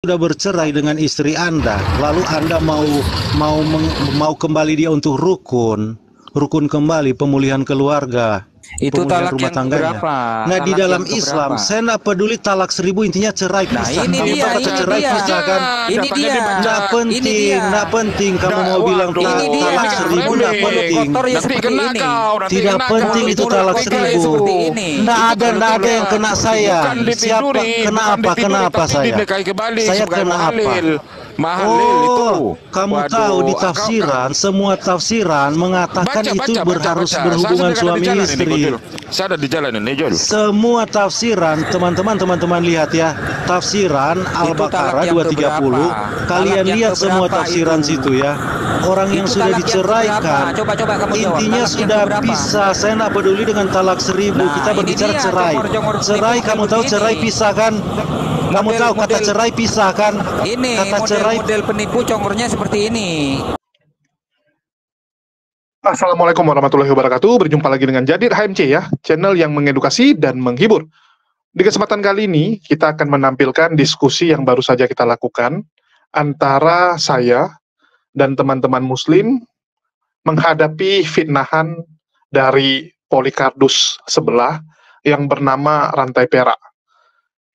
sudah bercerai dengan istri Anda, lalu Anda mau kembali dia untuk rukun kembali, pemulihan keluarga, Itu pemulihan talak rumah yang tangganya. keberapa? Nah, di Talak dalam yang Islam, keberapa? saya nggak peduli talak 1000, intinya cerai Nah, pisah. ini Kamu dia, tahu kata ini cerai dia. pisah kan? Ini Datanya dia. dibaca. Ini dia. Nggak penting kamu mau bilang Ini dia. talak Ini kan 1000, nggak framing. Mulut penting. kotor ya Nanti seperti kena ini. kau, nanti Tidak kena penting kau. itu Mulut talak kita 1000. seperti ini. Nggak Itu ada kalau yang kena saya. bukan Siapa? ditiduri, Kenapa? bukan ditiduri, Kenapa tapi saya? dinikahi kembali Saya sebagai kena apa? mahalil. Mahalil itu. Kamu Waduh, tahu di kau- tafsiran, semua tafsiran mengatakan itu harus berhubungan Saya suami sedang di jalan istri. ini, Jul. Saya ada di jalan ini, Jul. Semua tafsiran, teman-teman lihat ya. Tafsiran Al-Baqarah talak yang 230. keberapa? Kalian Talak yang lihat semua keberapa tafsiran itu? situ ya. Orang yang Itu sudah talak yang diceraikan, keberapa? Coba kamu jawab. intinya Talak yang sudah keberapa? pisah. Saya nggak peduli dengan talak 1000. Nah, Kita ini berbicara dia, cerai. jongor-jongor Cerai, penipu kamu kayak tahu begini. cerai pisah kan? Kamu tahu kata Model- cerai pisah kan? Ini Kata cerai. model penipu congornya seperti ini. Assalamualaikum warahmatullahi wabarakatuh. Berjumpa lagi dengan Jadir HMC ya, channel yang mengedukasi dan menghibur. Di kesempatan kali ini, kita akan menampilkan diskusi yang baru saja kita lakukan antara saya dan teman-teman muslim menghadapi fitnahan dari Polikardus sebelah yang bernama rantai perak.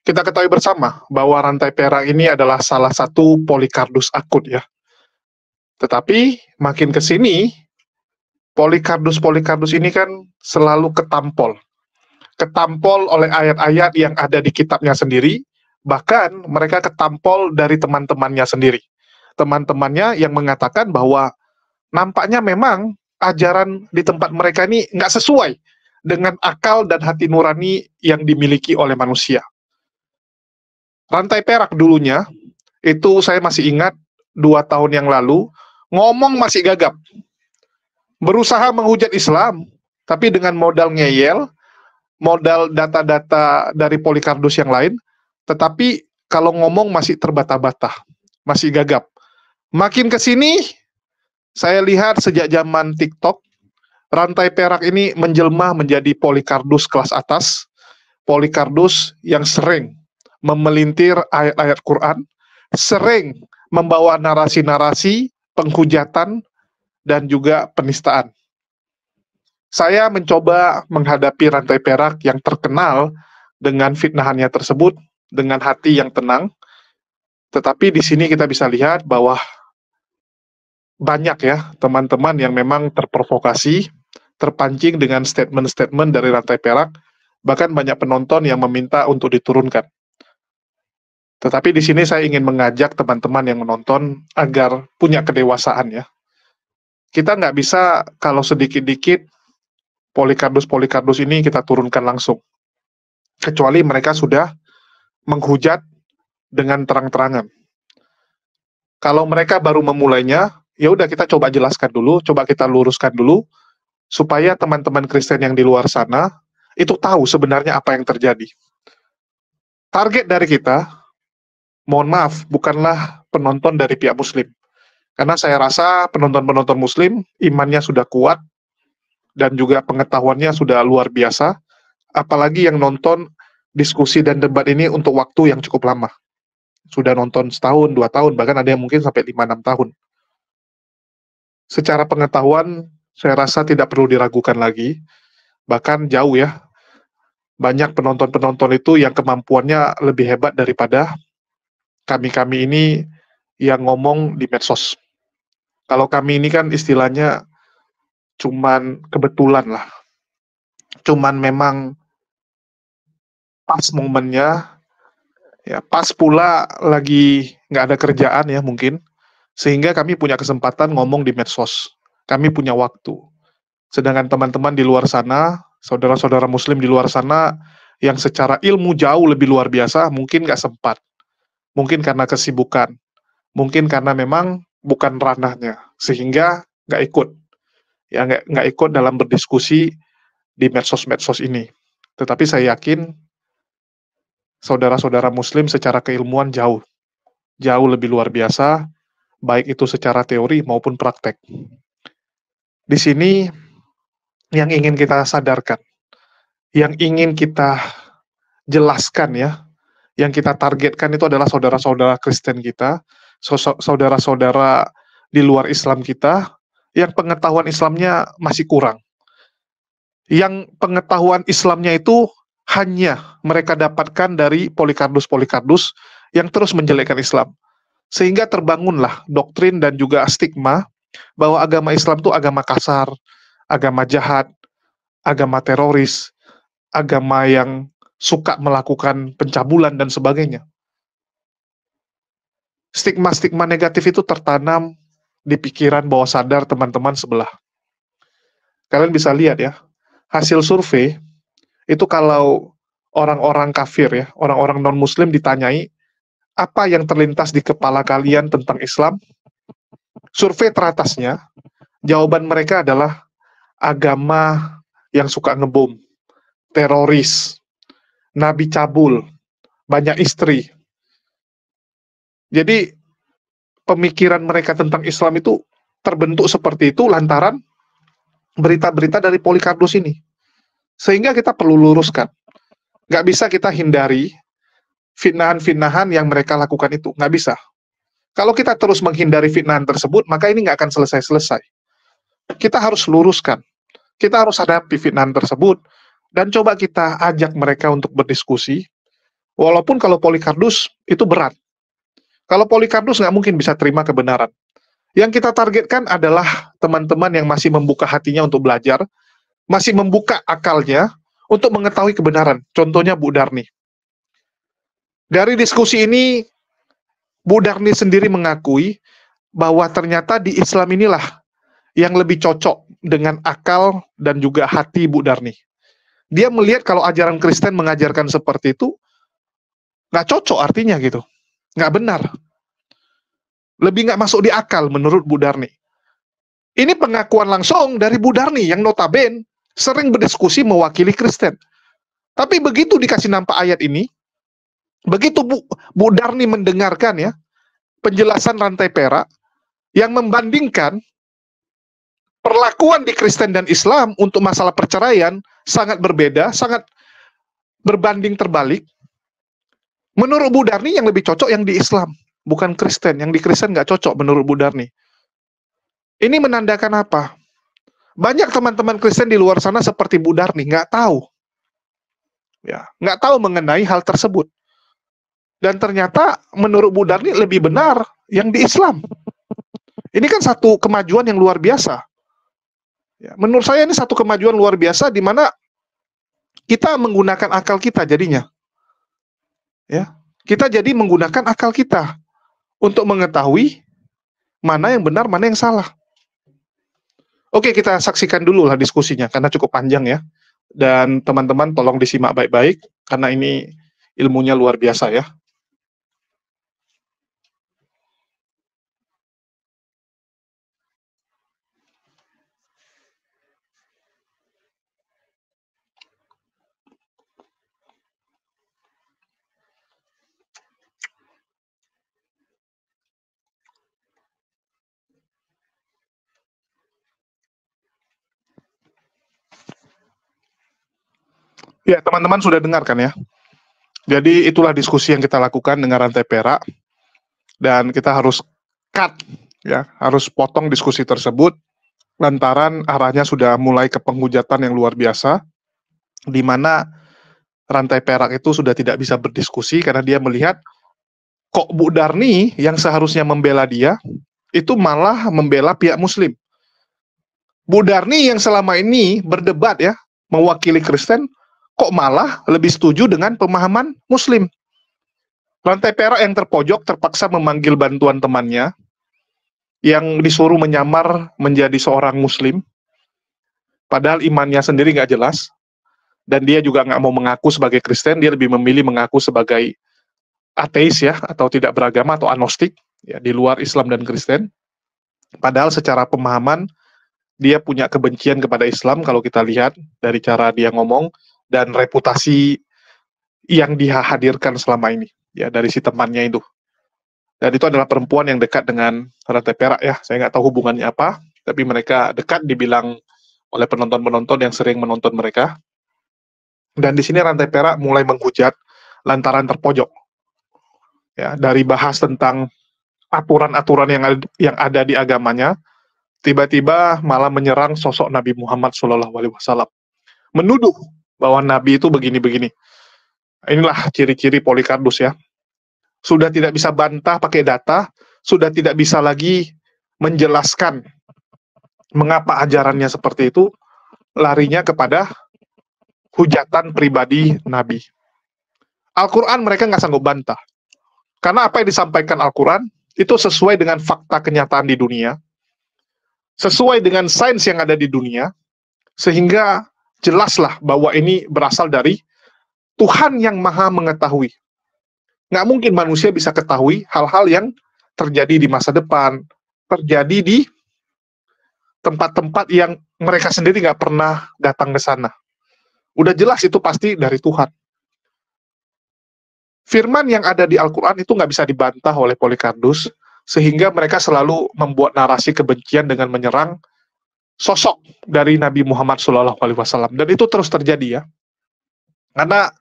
Kita ketahui bersama bahwa rantai perak ini adalah salah satu Polikardus akut ya. Tetapi makin ke sini, Polikardus ini kan selalu ketampol oleh ayat-ayat yang ada di kitabnya sendiri, bahkan mereka ketampol dari teman-temannya sendiri. Teman-temannya yang mengatakan bahwa nampaknya memang ajaran di tempat mereka ini nggak sesuai dengan akal dan hati nurani yang dimiliki oleh manusia. Rantai perak dulunya, itu saya masih ingat 2 tahun yang lalu, ngomong masih gagap. Berusaha menghujat Islam, tapi dengan modal ngeyel, modal data-data dari Polikardus yang lain, tetapi kalau ngomong masih terbata-bata, masih gagap. Makin ke sini, saya lihat sejak zaman TikTok, rantai perak ini menjelma menjadi Polikardus kelas atas, Polikardus yang sering memelintir ayat-ayat Quran, sering membawa narasi-narasi penghujatan dan juga penistaan. Saya mencoba menghadapi rantai perak yang terkenal dengan fitnahannya tersebut dengan hati yang tenang. Tetapi di sini kita bisa lihat bahwa banyak ya teman-teman yang memang terprovokasi, terpancing dengan statement-statement dari rantai perak, bahkan banyak penonton yang meminta untuk diturunkan. Tetapi di sini saya ingin mengajak teman-teman yang menonton agar punya kedewasaan ya. Kita nggak bisa kalau sedikit-dikit Polikardus ini kita turunkan langsung. Kecuali mereka sudah menghujat dengan terang-terangan. Kalau mereka baru memulainya, ya udah kita coba jelaskan dulu, coba kita luruskan dulu, supaya teman-teman Kristen yang di luar sana itu tahu sebenarnya apa yang terjadi. Target dari kita, mohon maaf, bukanlah penonton dari pihak Muslim. Karena saya rasa penonton-penonton Muslim imannya sudah kuat dan juga pengetahuannya sudah luar biasa, apalagi yang nonton diskusi dan debat ini untuk waktu yang cukup lama. Sudah nonton setahun, 2 tahun, bahkan ada yang mungkin sampai 5-6 tahun. Secara pengetahuan, saya rasa tidak perlu diragukan lagi, bahkan jauh ya. Banyak penonton-penonton itu yang kemampuannya lebih hebat daripada kami-kami ini yang ngomong di medsos. Kalau kami ini kan istilahnya cuman kebetulan lah. Cuman memang pas momennya, ya pas pula lagi nggak ada kerjaan ya mungkin, sehingga kami punya kesempatan ngomong di medsos. Kami punya waktu. Sedangkan teman-teman di luar sana, saudara-saudara muslim di luar sana, yang secara ilmu jauh lebih luar biasa, mungkin nggak sempat. Mungkin karena kesibukan. Mungkin karena memang bukan ranahnya, sehingga nggak ikut. Ya, nggak ikut dalam berdiskusi di medsos-medsos ini. Tetapi saya yakin, saudara-saudara muslim secara keilmuan jauh lebih luar biasa, baik itu secara teori maupun praktek. Di sini yang ingin kita sadarkan, yang ingin kita jelaskan ya, Yang kita targetkan itu adalah saudara-saudara Kristen kita, saudara-saudara di luar Islam kita, yang pengetahuan Islamnya masih kurang. Yang pengetahuan Islamnya itu hanya mereka dapatkan dari Polycarpus yang terus menjelekkan Islam. Sehingga terbangunlah doktrin dan juga stigma bahwa agama Islam itu agama kasar, agama jahat, agama teroris, agama yang suka melakukan pencabulan dan sebagainya. Stigma-stigma negatif itu tertanam di pikiran bawah sadar teman-teman sebelah. Kalian bisa lihat ya, hasil survei itu kalau orang-orang kafir ya, orang-orang non-muslim ditanyai, apa yang terlintas di kepala kalian tentang Islam? Survei teratasnya, jawaban mereka adalah agama yang suka ngebom, teroris, nabi cabul, banyak istri. Jadi pemikiran mereka tentang Islam itu terbentuk seperti itu lantaran berita-berita dari Polycarpus ini. Sehingga kita perlu luruskan. Nggak bisa kita hindari fitnahan-fitnahan yang mereka lakukan itu. Nggak bisa. Kalau kita terus menghindari fitnahan tersebut, maka ini nggak akan selesai-selesai. Kita harus luruskan. Kita harus hadapi fitnahan tersebut, dan coba kita ajak mereka untuk berdiskusi, walaupun kalau Polycarpus itu berat. Kalau Polycarpus nggak mungkin bisa terima kebenaran. Yang kita targetkan adalah teman-teman yang masih membuka hatinya untuk belajar, masih membuka akalnya untuk mengetahui kebenaran. Contohnya Bu Darni. Dari diskusi ini, Bu Darni sendiri mengakui bahwa ternyata di Islam inilah yang lebih cocok dengan akal dan juga hati Bu Darni. Dia melihat kalau ajaran Kristen mengajarkan seperti itu, nggak cocok artinya gitu. Nggak benar. Lebih nggak masuk di akal menurut Bu Darni. Ini pengakuan langsung dari Bu Darni yang notabene sering berdiskusi mewakili Kristen. Tapi begitu dikasih nampak ayat ini, begitu Bu Darni mendengarkan ya penjelasan rantai perak yang membandingkan perlakuan di Kristen dan Islam untuk masalah perceraian sangat berbeda, sangat berbanding terbalik. Menurut Bu Darni yang lebih cocok yang di Islam, bukan Kristen. Yang di Kristen nggak cocok menurut Bu Darni. Ini menandakan apa? Banyak teman-teman Kristen di luar sana seperti Bu Darni, nggak tahu. Ya, nggak tahu mengenai hal tersebut. Dan ternyata menurut Bu Darni lebih benar yang di Islam. Ini kan satu kemajuan yang luar biasa. Ya, menurut saya ini satu kemajuan luar biasa di mana kita menggunakan akal kita jadinya. Ya, kita jadi menggunakan akal kita untuk mengetahui mana yang benar, mana yang salah. Oke, kita saksikan dulu lah diskusinya karena cukup panjang ya. Dan teman-teman tolong disimak baik-baik karena ini ilmunya luar biasa ya. Ya, teman-teman sudah dengarkan ya. Jadi itulah diskusi yang kita lakukan dengan rantai perak. Dan kita harus cut, ya, harus potong diskusi tersebut, lantaran arahnya sudah mulai ke penghujatan yang luar biasa, di mana rantai perak itu sudah tidak bisa berdiskusi karena dia melihat kok Bu Darni yang seharusnya membela dia, itu malah membela pihak Muslim. Bu Darni yang selama ini berdebat ya, mewakili Kristen, kok malah lebih setuju dengan pemahaman Muslim. Rantai perak yang terpojok terpaksa memanggil bantuan temannya yang disuruh menyamar menjadi seorang Muslim, padahal imannya sendiri nggak jelas, dan dia juga nggak mau mengaku sebagai Kristen, dia lebih memilih mengaku sebagai ateis ya, atau tidak beragama atau agnostik, ya, di luar Islam dan Kristen. Padahal secara pemahaman, dia punya kebencian kepada Islam kalau kita lihat dari cara dia ngomong, dan reputasi yang dia hadirkan selama ini, ya, dari si temannya itu. Dan itu adalah perempuan yang dekat dengan rantai perak ya, saya nggak tahu hubungannya apa, tapi mereka dekat dibilang oleh penonton-penonton yang sering menonton mereka. Dan di sini rantai perak mulai menghujat lantaran terpojok. ya, dari bahas tentang aturan-aturan yang ada di agamanya, tiba-tiba malah menyerang sosok Nabi Muhammad SAW, menuduh bahwa Nabi itu begini-begini. Inilah ciri-ciri Polycarpus ya. Sudah tidak bisa bantah pakai data, sudah tidak bisa lagi menjelaskan mengapa ajarannya seperti itu, larinya kepada hujatan pribadi Nabi. Al-Quran mereka nggak sanggup bantah. Karena apa yang disampaikan Al-Quran itu sesuai dengan fakta kenyataan di dunia, sesuai dengan sains yang ada di dunia, sehingga jelaslah bahwa ini berasal dari Tuhan yang maha mengetahui. Nggak mungkin manusia bisa ketahui hal-hal yang terjadi di masa depan, terjadi di tempat-tempat yang mereka sendiri nggak pernah datang ke sana. Udah jelas itu pasti dari Tuhan. Firman yang ada di Al-Quran itu nggak bisa dibantah oleh Polycarpus, sehingga mereka selalu membuat narasi kebencian dengan menyerang sosok dari Nabi Muhammad SAW. Dan itu terus terjadi ya. Karena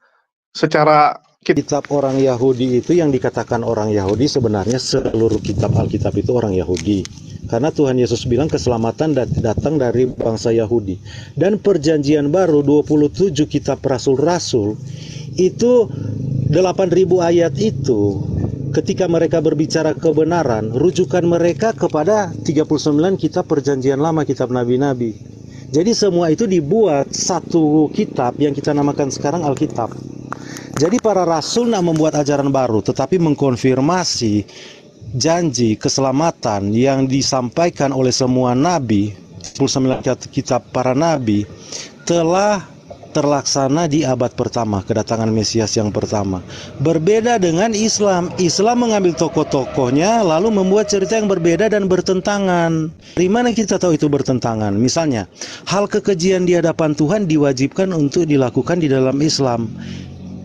secara Kitab orang Yahudi itu yang dikatakan orang Yahudi sebenarnya seluruh kitab Alkitab itu orang Yahudi. Karena Tuhan Yesus bilang keselamatan datang dari bangsa Yahudi. Dan perjanjian baru 27 kitab rasul-rasul itu 8.000 ayat itu ketika mereka berbicara kebenaran, rujukan mereka kepada 39 kitab perjanjian lama, kitab nabi-nabi. Jadi semua itu dibuat satu kitab yang kita namakan sekarang Alkitab. Jadi para rasul nak membuat ajaran baru, tetapi mengkonfirmasi janji keselamatan yang disampaikan oleh semua nabi, 29 kitab para nabi, telah terlaksana di abad pertama, kedatangan Mesias yang pertama. Berbeda dengan Islam. Islam mengambil tokoh-tokohnya lalu membuat cerita yang berbeda dan bertentangan. Dari mana kita tahu itu bertentangan? Misalnya, hal kekejian di hadapan Tuhan diwajibkan untuk dilakukan di dalam Islam.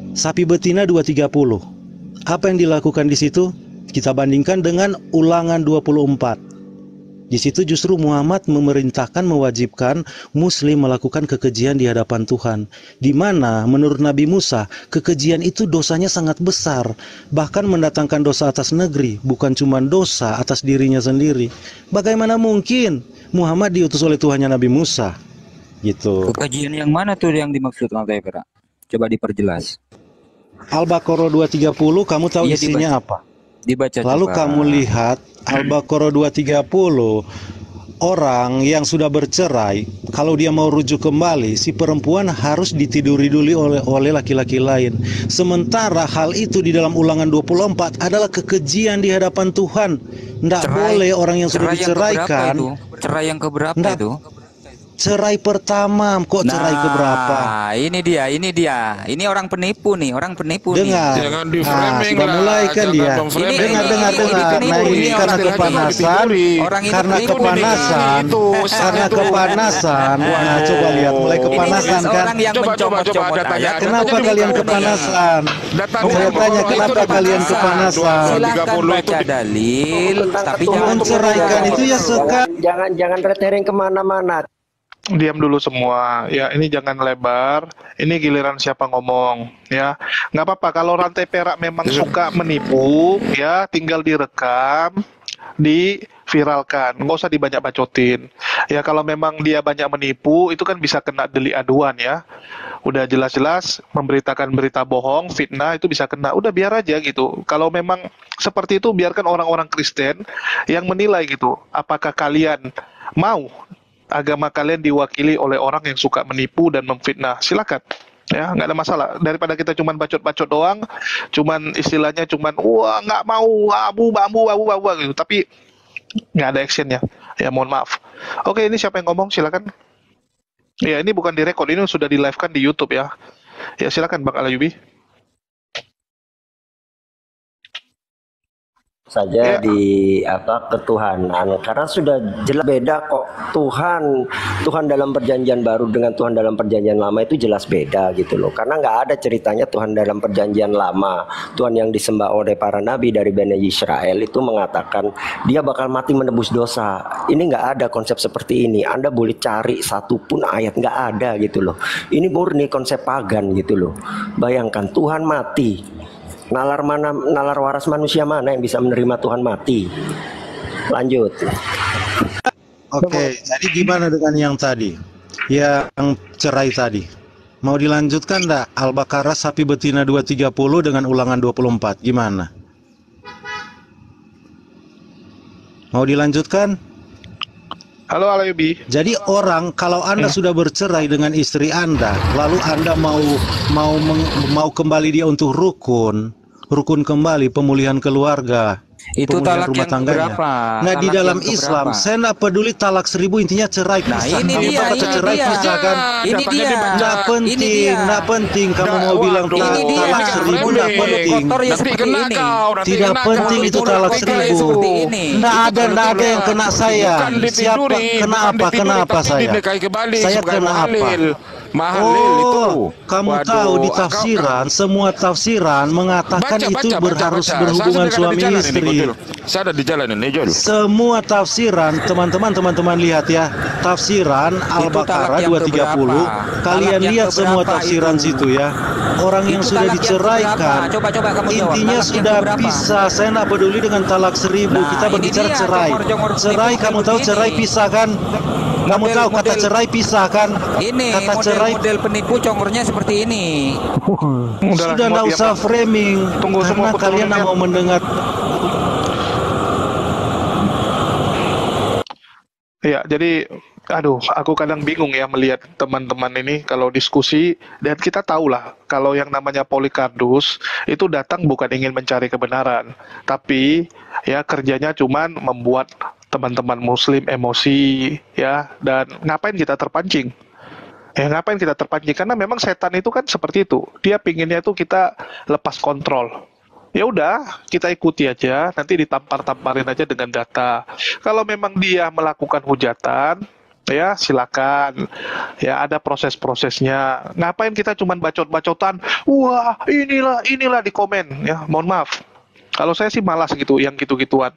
Sapi betina 230. Apa yang dilakukan di situ? Kita bandingkan dengan Ulangan 24. Di situ justru Muhammad memerintahkan, mewajibkan Muslim melakukan kekejian di hadapan Tuhan. Di mana menurut Nabi Musa, kekejian itu dosanya sangat besar. Bahkan mendatangkan dosa atas negeri, bukan cuma dosa atas dirinya sendiri. Bagaimana mungkin Muhammad diutus oleh Tuhannya Nabi Musa? Gitu. Kekejian yang mana tuh yang dimaksud Bang Tevera? Coba diperjelas. Al-Baqarah 230, kamu tahu Iya, isinya apa? Dibaca Lalu coba. kamu lihat Al-Baqarah 230, orang yang sudah bercerai, kalau dia mau rujuk kembali, si perempuan harus ditiduri dulu oleh laki-laki lain. Sementara hal itu di dalam Ulangan 24 adalah kekejian di hadapan Tuhan. Tidak boleh orang yang sudah diceraikan. Cerai yang keberapa Nggak, itu? cerai pertama, kok cerai keberapa? Ini dia. Ini orang penipu nih, orang penipu Dengar, nih. Jangan di-framing sudah lah, mulai kan jangan dia. memframing. Dengar. Ini Nah ini karena orang kepanasan, Orang itu karena penipu kepanasan, itu, karena itu. kepanasan. Nah coba lihat, mulai kepanasan Ini kan? orang yang Coba, mencomot-comot ada tanya. ayat. Kenapa Jadi kalian bukan kepanasan? Datanya Saya tanya itu kenapa di kalian kepanasan? Silahkan 30 itu baca dalil, tapi jangan Menceraikan itu ya sekali. Jangan retering kemana-mana. diam dulu semua ya, ini jangan lebar, ini giliran siapa ngomong ya. Nggak apa-apa kalau rantai perak memang suka menipu ya, tinggal direkam, diviralkan, nggak usah dibanyak bacotin ya. Kalau memang dia banyak menipu itu kan bisa kena delik aduan ya, udah jelas-jelas memberitakan berita bohong, fitnah, itu bisa kena. Udah biar aja gitu. Kalau memang seperti itu, biarkan orang-orang Kristen yang menilai gitu, apakah kalian mau agama kalian diwakili oleh orang yang suka menipu dan memfitnah. Silakan ya, nggak ada masalah. Daripada kita cuman bacot-bacot doang, cuman istilahnya cuman wah nggak mau abu gitu, tapi nggak ada actionnya ya, mohon maaf. Oke, ini siapa yang ngomong? Silakan ya. Ini bukan direkod, ini sudah di live kan di YouTube ya. Ya silakan Bang Alayubi. Saja di ketuhanan, karena sudah jelas beda kok. Tuhan dalam perjanjian baru dengan Tuhan dalam perjanjian lama itu jelas beda gitu loh. Karena nggak ada ceritanya Tuhan dalam perjanjian lama, Tuhan yang disembah oleh para nabi dari Bani Israel itu mengatakan dia bakal mati menebus dosa. Ini nggak ada konsep seperti ini. Anda boleh cari satu pun ayat, nggak ada gitu loh. Ini murni konsep pagan gitu loh. Bayangkan Tuhan mati Nalar waras manusia mana yang bisa menerima Tuhan mati? Lanjut. Oke, jadi gimana dengan yang tadi? Yang cerai tadi. Mau dilanjutkan enggak? Al-Baqarah sapi betina 230 dengan Ulangan 24. Gimana? Mau dilanjutkan? Halo Alayubi. Jadi orang, kalau Anda sudah bercerai dengan istri Anda, lalu Anda mau kembali dia untuk rukun kembali, pemulihan keluarga, Itu pemulihan talak rumah yang tangganya. keberapa? Nah, di Talak dalam yang Islam, keberapa? saya nggak peduli talak 1000, intinya cerai Nah, pisah. ini Kamu dia, tahu kata ini cerai dia. pisah kan? Ini Datangnya dia. dibaca. Nggak Ini penting, dia. nggak penting. Kamu mau Waduh, bilang Ini dia. talak 1000 nggak Mulut penting. kotor ya Nanti seperti kena ini. kau, nanti Tidak kena penting kau. itu talak Mulut kotor 1000. seperti ini. Nggak ada Betul. yang kena saya. Bukan Siapa? ditiduri, Kenapa? bukan ditiduri, Kenapa tapi saya? dinikahi kembali Saya sebagai kena apa? mahalil. Mahalil itu. Kamu Waduh, tahu di kau- tafsiran, semua tafsiran mengatakan itu harus berhubungan Saya suami sedang ada di jalan istri. ini, Jul. Saya ada di jalan ini, Jul. Semua tafsiran, teman-teman lihat ya, tafsiran Al-Baqarah talak yang 230. keberapa? Kalian Talak yang lihat semua keberapa tafsiran itu? situ ya. Orang yang Itu sudah talak yang diceraikan, keberapa? Coba kamu jawab. intinya Talak yang sudah keberapa? pisah. Saya nggak peduli dengan talak 1000. Nah, Kita ini berbicara dia, cerai. jongor-jongor Cerai, penipu kamu tahu begini. cerai pisah kan? Kamu Model- tahu kata model- cerai pisah kan? Ini Kata cerai model penipu congornya seperti ini. sudah Udahlah, semua nggak diam, usah Bang. framing. Tunggu semua Karena kalian keturunannya. nggak mau mendengar. Ya, jadi aku kadang bingung ya melihat teman-teman ini kalau diskusi, dan kita tahulah kalau yang namanya Polikardus itu datang bukan ingin mencari kebenaran, tapi ya kerjanya cuman membuat teman-teman muslim emosi ya, dan ngapain kita terpancing? Ya ngapain kita terpancing? Karena memang setan itu kan seperti itu. Dia pinginnya itu kita lepas kontrol. Ya udah, kita ikuti aja, nanti ditampar-tamparin aja dengan data. Kalau memang dia melakukan hujatan, ya silakan. Ya ada proses-prosesnya. Ngapain kita cuman bacot-bacotan? Wah, inilah di komen. Ya, mohon maaf. Kalau saya sih malas gitu, yang gitu-gituan.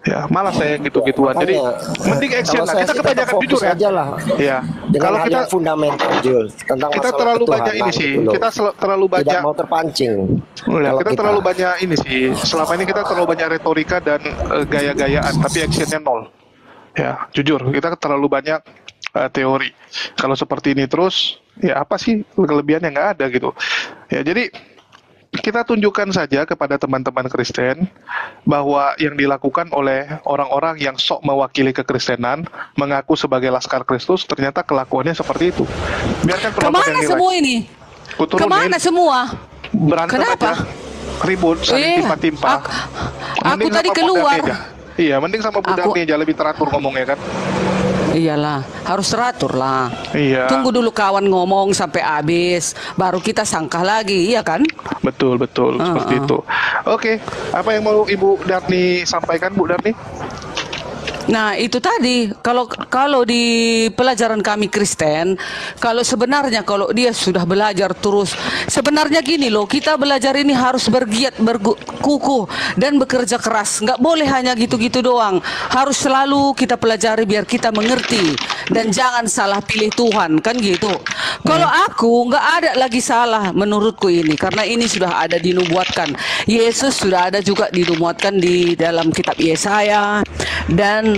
Ya, malas saya yang gitu-gituan. Jadi Makanya, mending action kalau lah. saya Kita sih kebanyakan tetap jujur fokus ya. aja lah. Ya. Dengan Kalau hal kita yang fundamental, Jul, tentang kita masalah terlalu banyak ketuhanan ini sih. gitu loh. Kita terlalu Tidak banyak. mau terpancing. Ya, Kalau kita terlalu banyak ini sih. Selama ini kita terlalu banyak retorika dan gaya-gayaan, tapi actionnya nol. Ya, jujur, kita terlalu banyak teori. Kalau seperti ini terus, ya apa sih kelebihannya, nggak ada gitu. Ya, jadi kita tunjukkan saja kepada teman-teman Kristen bahwa yang dilakukan oleh orang-orang yang sok mewakili kekristenan, mengaku sebagai Laskar Kristus, ternyata kelakuannya seperti itu. Biarkan penonton Kemana yang nilai. semua ini? Kuturunin, Kemana semua? berantem Kenapa? aja, ribut, saling Iya, timpa-timpa. aku Mending tadi sama keluar. budak Neja. Iya, mending sama budak Aku- Neja, lebih teratur ngomongnya kan. Iyalah, harus teratur lah. Iya. Tunggu dulu kawan ngomong sampai habis, baru kita sangkah lagi, iya kan? Betul, seperti itu. Oke, apa yang mau Ibu Darni sampaikan, Bu Darni? Nah, itu tadi kalau di pelajaran kami Kristen, kalau sebenarnya kalau dia sudah belajar terus, sebenarnya gini loh, kita belajar ini harus bergiat, berkukuh dan bekerja keras. Nggak boleh hanya gitu-gitu doang. Harus selalu kita pelajari biar kita mengerti dan jangan salah pilih Tuhan, kan gitu. Kalau aku nggak ada lagi salah menurutku ini, karena ini sudah ada dinubuatkan. Yesus sudah ada juga dinubuatkan di dalam kitab Yesaya dan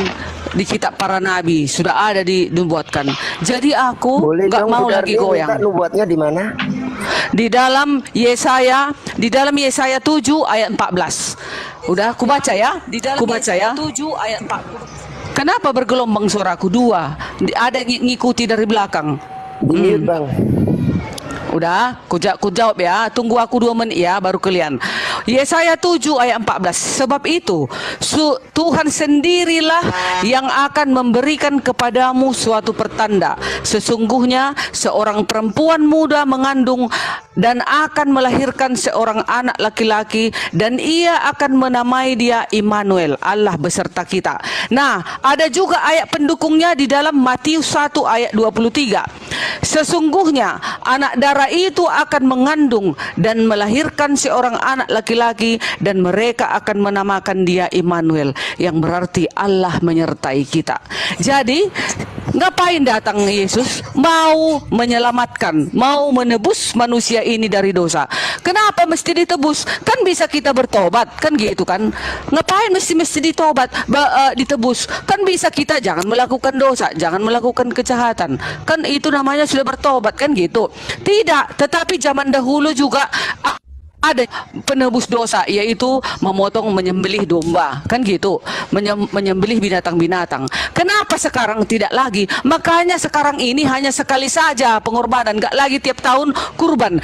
di kitab para nabi sudah ada dinubuatkan. Jadi aku Boleh nggak dong, mau Bu lagi Darni, goyang. minta nubuatnya di mana? Di dalam Yesaya 7 ayat 14. Udah aku baca ya. Di dalam Yesaya 7 ayat 14. Kenapa bergelombang suaraku? Dua. Ada yang ngikuti dari belakang. Di mute, Bang. Udah, ku jawab ya. Tunggu aku 2 menit ya, baru kalian. Yesaya 7 ayat 14. Sebab itu, Tuhan sendirilah yang akan memberikan kepadamu suatu pertanda. Sesungguhnya seorang perempuan muda mengandung dan akan melahirkan seorang anak laki-laki, dan ia akan menamai dia Immanuel, Allah beserta kita. Nah, ada juga ayat pendukungnya di dalam Matius 1 ayat 23. Sesungguhnya anak darah itu akan mengandung dan melahirkan seorang anak laki-laki, dan mereka akan menamakan dia Immanuel, yang berarti Allah menyertai kita. Jadi Ngapain datang Yesus? Mau menyelamatkan, mau menebus manusia ini dari dosa. Kenapa mesti ditebus? Kan bisa kita bertobat, kan gitu kan? Ngapain mesti ditobat, ditebus? Kan bisa kita jangan melakukan dosa, jangan melakukan kejahatan. Kan itu namanya sudah bertobat, kan gitu. Tidak, tetapi zaman dahulu juga ada penebus dosa, yaitu menyembelih domba, kan gitu, menyembelih binatang-binatang. Kenapa sekarang tidak lagi? Makanya sekarang ini hanya sekali saja pengorbanan, nggak lagi tiap tahun kurban,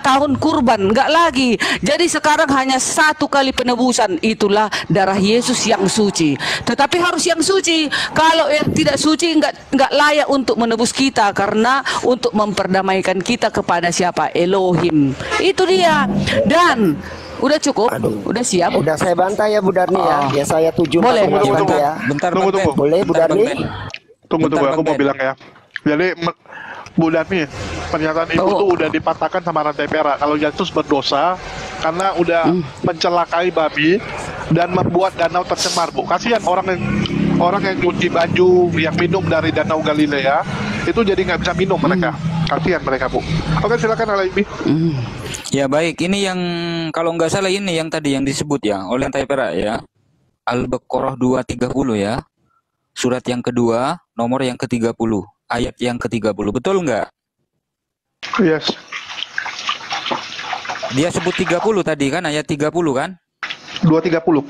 tahun kurban, nggak lagi. Jadi sekarang hanya satu kali penebusan, itulah darah Yesus yang suci. Tetapi harus yang suci. Kalau yang tidak suci nggak layak untuk menebus kita, karena untuk memperdamaikan kita kepada siapa? Elohim. Itu dia. Dan udah cukup? Udah siap? Udah saya bantah ya Bu Darni ya. Ya saya tuju. Boleh. Tunggu. Ya. Bentar, Tunggu. Bang Ben. Boleh Bu Bentar, Darni? Bang Ben. Tunggu, Bentar, aku Bang mau Ben. bilang ya. Jadi Bu Darni, pernyataan ibu tuh udah dipatahkan sama rantai perak. Kalau Yesus berdosa karena udah mencelakai babi dan membuat danau tercemar, Bu. Kasihan orang yang nyuci baju, yang minum dari danau Galilea, itu jadi nggak bisa minum mereka. Kasihan mereka, Bu. Oke, silakan Alaybi. Ya baik, ini yang kalau nggak salah ini yang tadi yang disebut ya oleh rantai perak ya. Al-Baqarah 230 ya. Surat yang kedua, nomor yang ke-30, ayat yang ke-30. Betul nggak? Yes. Dia sebut 30 tadi kan, ayat 30 kan? 230.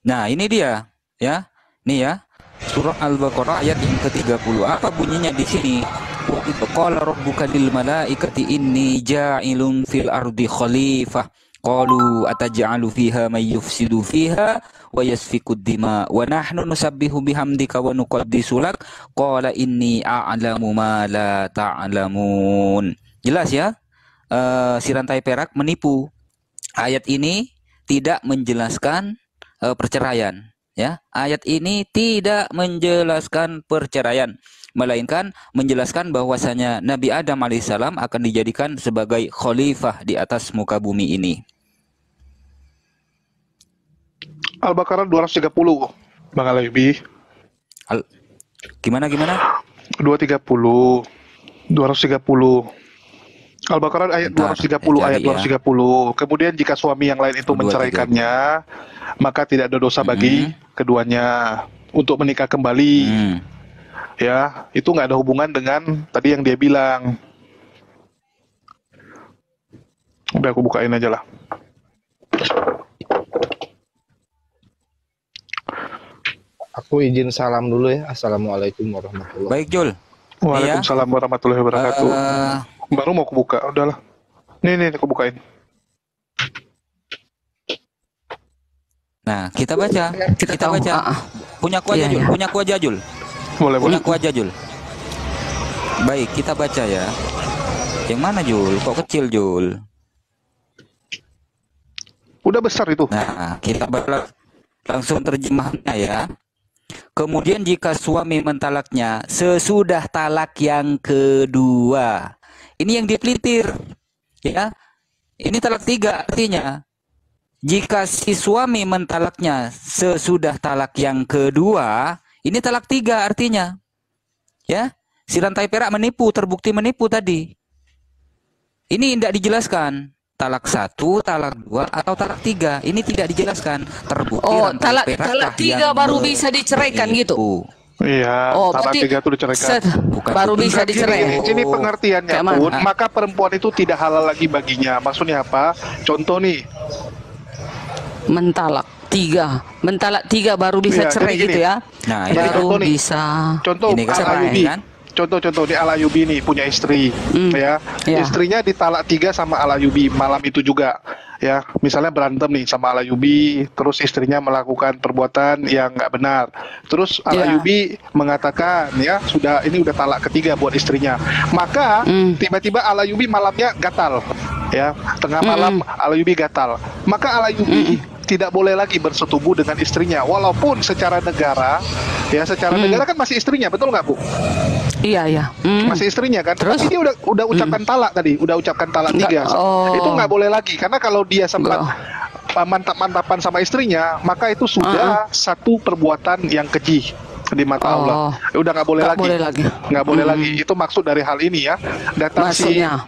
Nah, ini dia ya. Nih ya. Surah Al-Baqarah ayat yang ke-30. Apa bunyinya di sini? Wa idh qala rabbuka lil malaikati inni ja'ilun fil ardi khalifah. Qalu ataj'alu fiha may yufsidu fiha wa yasfiku dima wa nahnu nusabbihu bihamdika wa nuqaddisu lak. Qala inni a'lamu ma la ta'lamun. Jelas ya? Si rantai perak menipu. Ayat ini tidak menjelaskan perceraian. Ya, ayat ini tidak menjelaskan perceraian, melainkan menjelaskan bahwasanya Nabi Adam alaihissalam akan dijadikan sebagai khalifah di atas muka bumi ini. Al-Baqarah 230, Bang Alaybi. Gimana? 230. Al-Baqarah ayat Bentar, 230, ayat ya. 230. Kemudian jika suami yang lain itu 230. menceraikannya, maka tidak ada dosa bagi keduanya untuk menikah kembali. Ya, itu nggak ada hubungan dengan tadi yang dia bilang. Udah aku bukain aja lah. Aku izin salam dulu ya. Assalamualaikum warahmatullahi wabarakatuh. Baik, Jul. Waalaikumsalam warahmatullahi wabarakatuh. Baru mau aku buka, udahlah. Nih aku bukain. Nah, kita baca. Kita baca. Punya ku aja, Iya, Jul. iya. Punya ku aja, Jul. Boleh. Punya ku aja, Jul. Baik, kita baca ya. Yang mana, Jul? Kok kecil, Jul? Udah besar itu. Nah, kita langsung terjemahnya ya. Kemudian jika suami mentalaknya sesudah talak yang kedua. Ini yang dipelintir. Ya. Ini talak 3 artinya. Jika si suami mentalaknya sesudah talak yang kedua, ini talak 3 artinya. Ya. Si rantai perak menipu, terbukti menipu tadi. Ini tidak dijelaskan. Talak 1, talak 2, atau talak 3. Ini tidak dijelaskan. Terbukti rantai perak talak 3 baru bisa diceraikan gitu. Iya, talak berarti 3 itu diceraikan. Bukan baru itu. bisa dicerai. Ini pengertiannya Kayak mana? pun, maka perempuan itu tidak halal lagi baginya. Maksudnya apa? Contoh nih, Mentalak 3 baru bisa Iya, cerai jadi gitu gini. ya. Nah, Jadi ini Baru contoh nih. bisa. contoh Ini kan Al-Ayubi. kan? Contoh di Al-Ayubi nih punya istri, ya. Iya. Istrinya ditalak 3 sama Al-Ayubi malam itu juga. Ya, misalnya berantem nih sama Al-Ayubi, terus istrinya melakukan perbuatan yang nggak benar. Terus Al-Ayubi mengatakan, ya sudah ini udah talak ketiga buat istrinya. Maka tiba-tiba Al-Ayubi malamnya gatal, ya tengah malam Al-Ayubi gatal. Maka Al-Ayubi tidak boleh lagi bersetubuh dengan istrinya, walaupun secara negara, ya secara negara kan masih istrinya, betul nggak Bu? Iya. Masih istrinya kan. Terus? Tapi dia udah ucapkan talak tadi, udah ucapkan talak 3. Itu nggak boleh lagi, karena kalau dia sempat mantap-mantapan sama istrinya, maka itu sudah satu perbuatan yang keji. di mata Allah. Udah nggak boleh Nggak lagi. boleh lagi. Nggak boleh lagi. Itu maksud dari hal ini ya. Datang Maksudnya?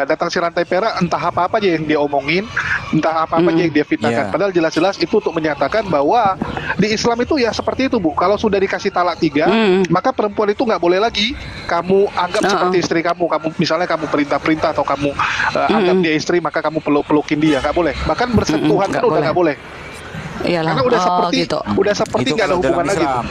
datang si rantai perak, entah apa-apa aja yang dia omongin, entah apa-apa aja yang dia fitnahkan. Iya. Padahal jelas-jelas itu untuk menyatakan bahwa di Islam itu ya seperti itu, Bu. Kalau sudah dikasih talak 3, maka perempuan itu nggak boleh lagi kamu anggap seperti istri kamu. Misalnya kamu perintah-perintah atau kamu anggap dia istri, maka kamu peluk-pelukin dia, nggak boleh. Bahkan bersentuhan nggak pun udah boleh. nggak boleh. Iyalah. Karena udah seperti gitu. nggak ada kalau hubungan dalam lagi. Islam.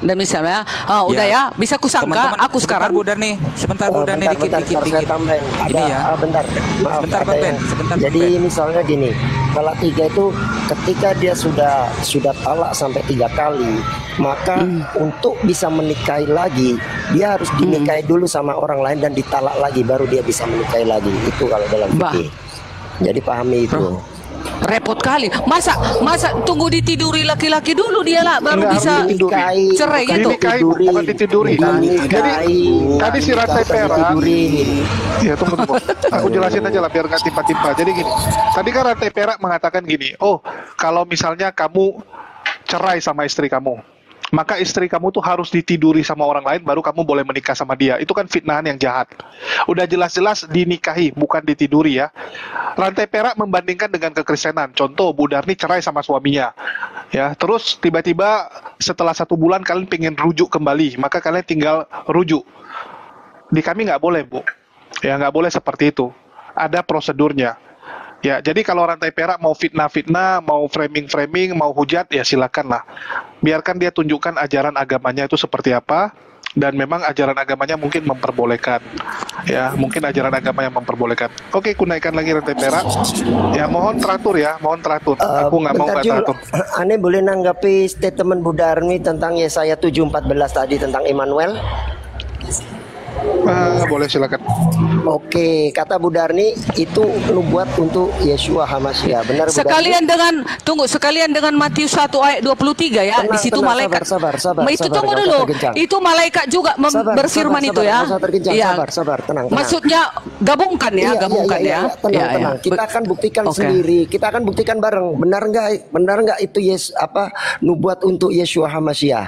Dan misalnya, udah ya, bisa kusangka Teman-teman, aku sekarang. sebentar Bu Darni, sebentar Bu Darni, bentar, dikit. saya tambahin. Ini ya. Bentar, maaf. Sebentar, ada Bang Ben. yang- Sebentar, Bang Jadi Ben. misalnya gini, talak 3 itu ketika dia sudah talak sampai 3 kali, maka untuk bisa menikahi lagi, dia harus dinikahi dulu sama orang lain dan ditalak lagi, baru dia bisa menikahi lagi. Itu kalau dalam Bah. fikih. Jadi pahami itu. Repot kali. Masa tunggu ditiduri laki-laki dulu dia lah, baru Nggak, bisa harus ditiduri. cerai bukan gitu. Dinikahi, Bu, bukan ditiduri. Bukan Jadi, dinikahi. tadi si rantai Bukan perak. ditidurin. Ya tunggu. Aku jelasin aja lah biar nggak timpa-timpa. Jadi gini, tadi kan rantai perak mengatakan gini, oh kalau misalnya kamu cerai sama istri kamu, maka istri kamu tuh harus ditiduri sama orang lain baru kamu boleh menikah sama dia. Itu kan fitnahan yang jahat. Udah jelas-jelas dinikahi, bukan ditiduri ya. Rantai perak membandingkan dengan kekristenan. Contoh, Bu Darni cerai sama suaminya. Ya, terus tiba-tiba setelah 1 bulan kalian pengen rujuk kembali, maka kalian tinggal rujuk. Di kami nggak boleh, Bu. Ya, nggak boleh seperti itu. Ada prosedurnya. Ya, jadi kalau rantai perak mau fitnah-fitnah, mau framing-framing, mau hujat, ya silakan lah. Biarkan dia tunjukkan ajaran agamanya itu seperti apa, dan memang ajaran agamanya mungkin memperbolehkan. Ya, mungkin ajaran agama yang memperbolehkan. Oke, kunaikan lagi rantai perak. Ya, mohon teratur ya, mohon teratur. Aku nggak mau Bentar, nggak Jul. teratur. Aneh boleh nanggapi statement Bu Darmi tentang Yesaya 7:14 tadi tentang Immanuel? Boleh silakan. Oke, kata Bu Darni itu nubuat untuk Yeshua HaMasyiah. Benar Bu Darni? Sekalian dengan Matius 1 ayat 23 ya. Tenang, Di situ tenang, malaikat. sabar, Itu sabar, tunggu nggak dulu. usah tergencang. Itu malaikat juga berfirman itu ya. Nggak usah tergencang, Iya. sabar, tenang. Maksudnya gabungkan ya, gabungkan ya. Tenang, Iya, tenang. iya. Kita akan buktikan Oke. sendiri. Kita akan buktikan bareng. Benar nggak itu nubuat untuk Yeshua HaMasyiah?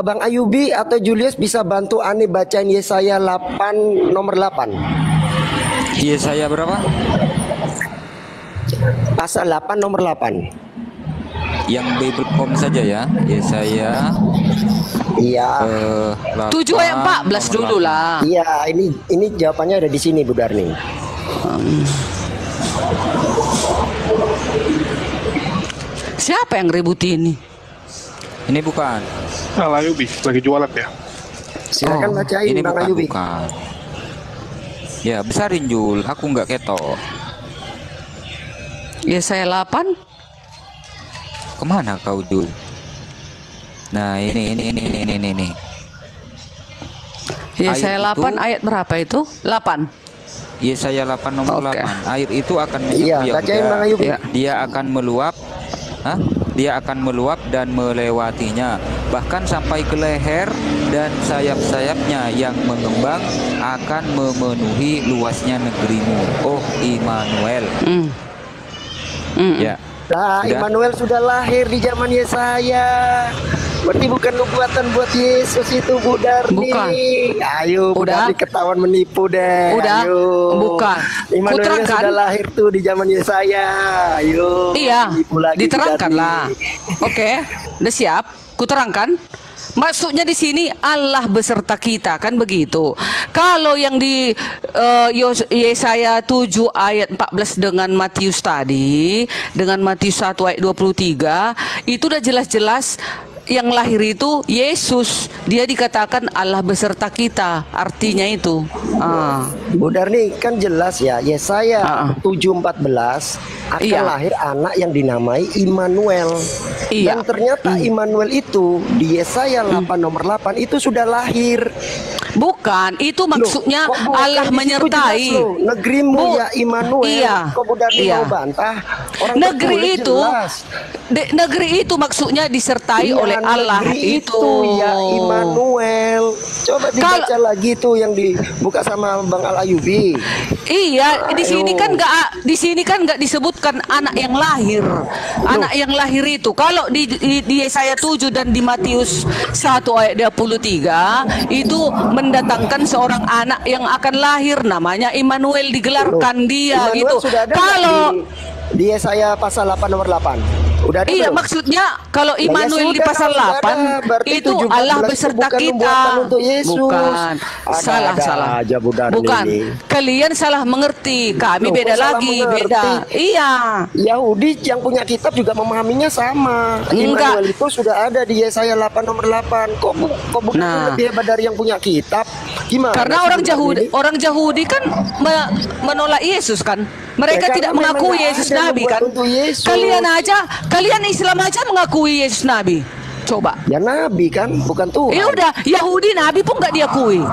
Bang Ayubi atau Julius bisa bantu Ani bacain Yesaya 8 nomor 8. Yesaya berapa? Pasal 8 nomor 8. Yang Bible.com saja ya. Yesaya Iya. 7 ayat 14 dulu lah. Iya, ini jawabannya ada di sini Bu Darni. Siapa yang ributi ini? Ini bukan. Nah, Ayubi lagi jualan ya. Silakan bacain Ini Bang bukan, Ayubi. bukan. Ya, besarin Jul. Aku nggak ketok. Yesaya 8. Kemana kau Jul? Nah, ini. Yesaya Ayat 8 itu- ayat berapa itu? 8. Yesaya 8 nomor Oke. 8. Air itu akan Iya, menyeruak bacain Yahuda. Bang Ayubi. Iya. Dia akan meluap. Dia akan meluap dan melewatinya, bahkan sampai ke leher, dan sayap-sayapnya yang mengembang akan memenuhi luasnya negerimu, oh Immanuel. Ya, Nah, Udah. Immanuel sudah lahir di zaman Yesaya. Berarti bukan nubuatan buat Yesus itu Bu Darni. Bukan. Ayo Bu Udah. Darni ketahuan menipu deh. Udah. Ayo. Bukan. Immanuel Kuterangkan. sudah lahir tuh di zaman Yesaya. Ayo. Iya, Menipu lagi, Bu diterangkan Darni. lah. Oke, udah siap? Kuterangkan. Maksudnya di sini Allah beserta kita, kan begitu. Kalau yang di Yesaya 7 ayat 14 dengan Matius tadi, dengan Matius 1 ayat 23, itu udah jelas-jelas yang lahir itu Yesus. Dia dikatakan Allah beserta kita, artinya itu. Bu Darni kan jelas ya, Yesaya 7:14 akan Iya. lahir anak yang dinamai Immanuel. Iya. Dan ternyata Immanuel itu di Yesaya 8 nomor 8 itu sudah lahir. Bukan, itu maksudnya Kok bukan? Allah Di situ menyertai. jelas loh, negerimu Bu- ya Immanuel. Iya. Kok Budarni Iya. mau bantah? Orang Negeri tertulis itu, jelas. negeri itu maksudnya disertai Iya, oleh Allah negeri itu. ya Immanuel. Coba dibaca lagi tuh yang dibuka sama Bang Al Ayubi. Iya, di sini Ayo. kan nggak disebutkan anak yang lahir. Anak yang lahir itu kalau di Yesaya 7 dan di Matius 1 ayat 23 itu mendatangkan seorang anak yang akan lahir, namanya Immanuel, digelarkan dia Immanuel gitu. sudah ada nggak Kalau di Yesaya pasal 8 nomor 8. Udah ada iya, belum? maksudnya kalau ya Immanuel di sudah, pasal kalau nggak 8 ada, berarti itu 17 Allah itu beserta bukan kita. nubuatan untuk Yesus. Bukan. Ada Salah. aja Budarni Bukan. ini. Kalian salah mengerti. Kami Loh, beda kok salah lagi, mengerti? beda. Iya. Yahudi yang punya kitab juga memahaminya sama. Enggak. Immanuel itu sudah ada di Yesaya 8 nomor 8. Kok bukan Nah. lebih hebat dari yang punya kitab? Gimana? Karena sih orang Budarni? Yahudi kan menolak Yesus kan. Mereka Ya, tidak karena memang mengakui nggak Yesus ada Nabi nubuat kan. untuk Yesus. Kalian Islam aja mengakui Yesus Nabi. Coba. Ya Nabi kan, bukan Tuhan. Ya udah, Yahudi Nabi pun nggak diakui.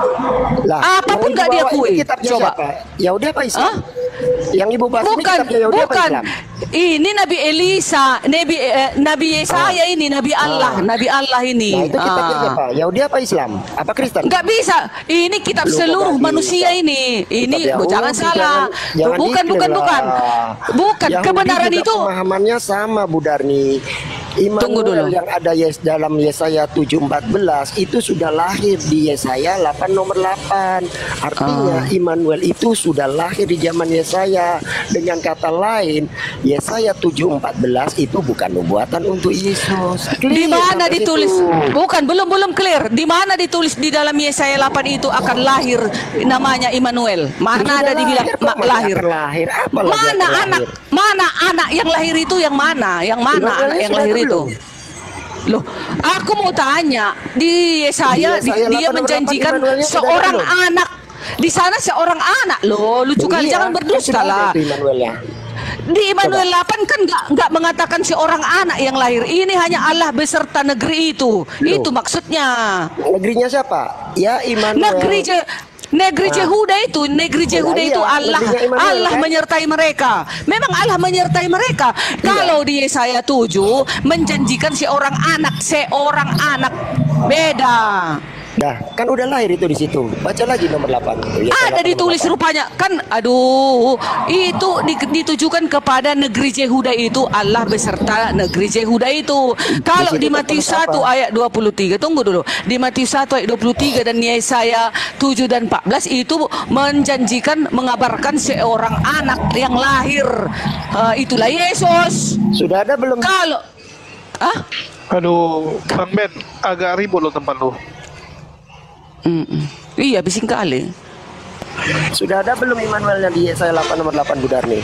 Lah, Apapun yang nggak ibu bawa diakui. ini kitabnya Coba. siapa? Yahudi apa Islam? Hah? Yang ibu bahas ini Bukan, kitabnya Yahudi apa bukan. Islam? Ini Nabi Elisa, Nabi Yesaya ini, Nabi Allah ini. Nah, itu kitabnya siapa? Yahudi apa Islam? Apa Kristen? Nggak bisa. Ini kitab Loh, kok seluruh nggak manusia bisa? ini. Ini Kitab Yahudi, jangan salah. jangan Bukan. diklaim lah. Bukan Yahudi kebenaran juga itu. pemahamannya sama Budarni. Tunggu dulu. Immanuel yang ada dalam Yesaya 7:14 itu sudah lahir di Yesaya 8 nomor 8. Artinya Immanuel itu sudah lahir di zaman Yesaya. Dengan kata lain, Yesaya 7:14 itu bukan nubuatan untuk Yesus. Di mana Sampai ditulis? situ. Bukan, belum clear. Di mana ditulis di dalam Yesaya 8 itu akan lahir namanya Immanuel? Mana ada Sudah dibilang lahir, kok masih lahir? akan lahir? Apa lagi Mana akan anak? lahir? Mana anak yang lahir itu yang mana? Yang mana Immanuelnya anak yang sudah lahir ada itu? belum? Loh, aku mau tanya di Yesaya, Di Yesaya dia 8 menjanjikan Immanuelnya sudah seorang ada belum? anak. Di sana seorang anak loh, lucu kali, Iya, jangan berdusta sudah ada lah. itu Immanuelnya. Di Immanuel 8 kan nggak mengatakan seorang anak yang lahir. Ini hanya Allah beserta negeri itu. Itu maksudnya. Negerinya siapa? Ya Immanuel. Negeri Yehuda itu, iya, itu Allah, negerinya Immanuel, Allah kan? menyertai mereka. Memang Allah menyertai mereka. Kalau di Yesaya 7 menjanjikan seorang anak, beda. Nah, kan udah lahir itu di situ. Baca lagi nomor 8. Ada ditulis rupanya kan, aduh, itu ditujukan kepada negeri Yehuda itu, Allah beserta negeri Yehuda itu. Kalau di Matius 1 ayat 23, tunggu dulu. Di Matius 1 ayat 23 dan Yesaya 7 dan 14 itu menjanjikan, mengabarkan seorang anak yang lahir. Itulah Yesus. Sudah ada belum? Kalau Aduh, Bang Ben, agak ribut lo tempat lo. Iya, bising kali. Sudah ada belum Immanuelnya di Yesaya 8 nomor 8 Budarni?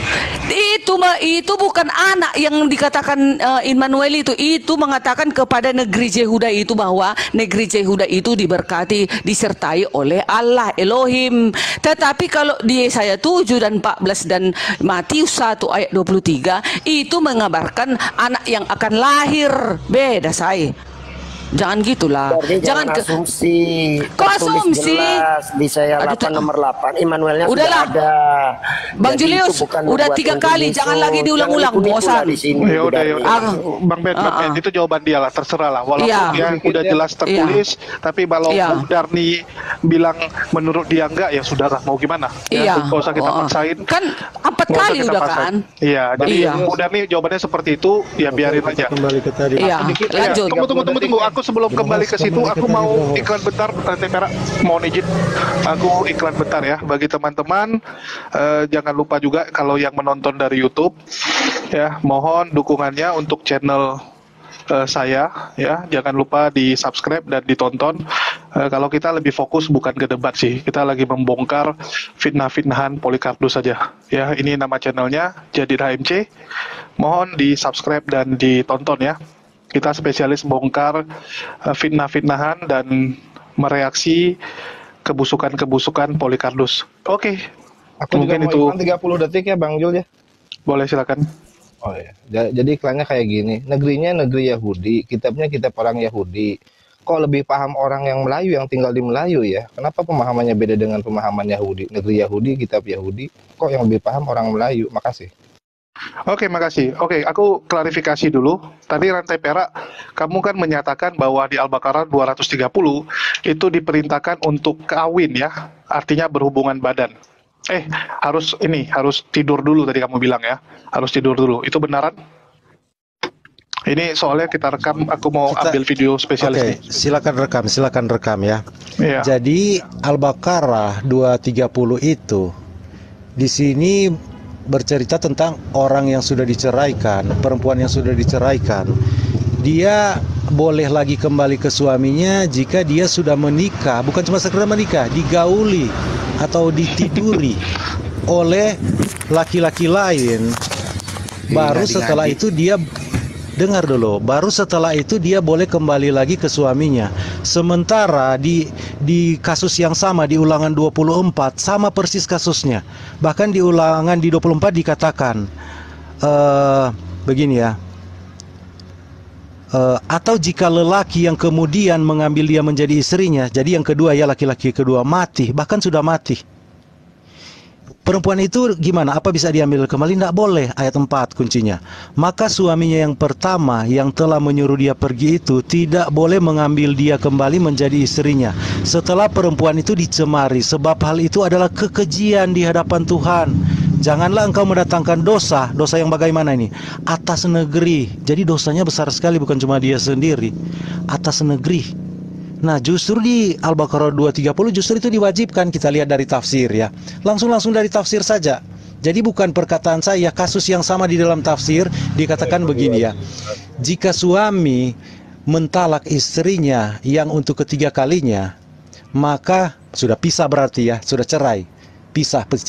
Itu bukan anak yang dikatakan Immanuel itu mengatakan kepada negeri Yehuda itu bahwa negeri Yehuda itu diberkati, disertai oleh Allah Elohim. Tetapi kalau di Yesaya 7 dan 14 dan Matius 1 ayat 23 itu mengabarkan anak yang akan lahir. Beda say. Jangan gitulah. Jangan asumsi. Kok Tertulis asumsi? jelas di Yesaya 8 nomor 8 Immanuelnya Udahlah. sudah ada. Bang Jadi Julius, itu bukan udah nubuatan 3 untuk kali, Yesus. jangan lagi diulang-ulang, Jangan ikut-ikut bosan. lah di sini, Ya udah, Budarni. Bang Ben, itu jawaban dia lah, terserah lah. Walaupun Iya. dia udah jelas tertulis, tapi kalau Iya. Budarni bilang menurut dia enggak, ya sudahlah, mau gimana? Iya. Ya, nggak usah kita paksain. Kan 4 Nggak usah kali kita udah paksain. kan. Iya, jadi Iya. Budarni jawabannya seperti itu, ya biarin aja. Kembali ke tadi. Iya, Ya, lanjut. tunggu. Aku sebelum kembali ke situ, aku mau iklan bentar, Tante Perak. Mohon izin, aku iklan bentar ya. Bagi teman-teman, jangan lupa juga kalau yang menonton dari YouTube, ya, mohon dukungannya untuk channel saya, ya. Jangan lupa di subscribe dan ditonton. Kalau kita lebih fokus bukan ke debat sih, kita lagi membongkar fitnah-fitnahan Polycarpus saja. Ya, ini nama channelnya Jadid HMC. Mohon di subscribe dan ditonton ya. Kita spesialis bongkar fitnah-fitnahan dan mereaksi kebusukan-kebusukan Polycarpus. Oke. Aku juga Mungkin mau itu iklan 30 detik ya Bang Jul ya. boleh, silakan. Oh ya. Jadi iklannya kayak gini. Negerinya negeri Yahudi, kitabnya kitab orang Yahudi. kok lebih paham orang yang Melayu yang tinggal di Melayu ya? Kenapa pemahamannya beda dengan pemahaman Yahudi, negeri Yahudi, kitab Yahudi? Kok yang lebih paham orang Melayu? Makasih. Oke, makasih. Oke, aku klarifikasi dulu. Tadi rantai perak, kamu kan menyatakan bahwa di Al-Baqarah 230 itu diperintahkan untuk kawin ya, artinya berhubungan badan. Harus tidur dulu tadi kamu bilang ya, harus tidur dulu. Itu benaran? Ini soalnya kita rekam, aku mau ambil video spesialis nih. Silakan rekam ya. Iya. Jadi Al-Baqarah 230 itu di sini bercerita tentang orang yang sudah diceraikan, perempuan yang sudah diceraikan. Dia boleh lagi kembali ke suaminya jika dia sudah menikah, bukan cuma sekedar menikah, digauli atau ditiduri oleh laki-laki lain. Baru setelah itu dia dengar dulu, baru setelah itu dia boleh kembali lagi ke suaminya. Sementara di kasus yang sama di Ulangan 24 sama persis kasusnya. Bahkan di Ulangan di 24 dikatakan begini ya. Atau jika lelaki yang kemudian mengambil dia menjadi istrinya, jadi yang kedua ya, laki-laki kedua mati, bahkan sudah mati. Perempuan itu gimana? Apa bisa diambil kembali? Tidak boleh. Ayat 4 kuncinya. Maka suaminya yang pertama yang telah menyuruh dia pergi itu tidak boleh mengambil dia kembali menjadi istrinya setelah perempuan itu dicemari, sebab hal itu adalah kekejian di hadapan Tuhan. Janganlah engkau mendatangkan dosa yang bagaimana ini? Atas negeri. Jadi dosanya besar sekali, bukan cuma dia sendiri, atas negeri. Nah, justru di Al-Baqarah 230 justru itu diwajibkan. Kita lihat dari tafsir ya. Langsung dari tafsir saja. Jadi bukan perkataan saya, kasus yang sama di dalam tafsir dikatakan begini ya. Jika suami mentalak istrinya yang untuk ketiga kalinya, maka sudah pisah berarti ya, sudah cerai.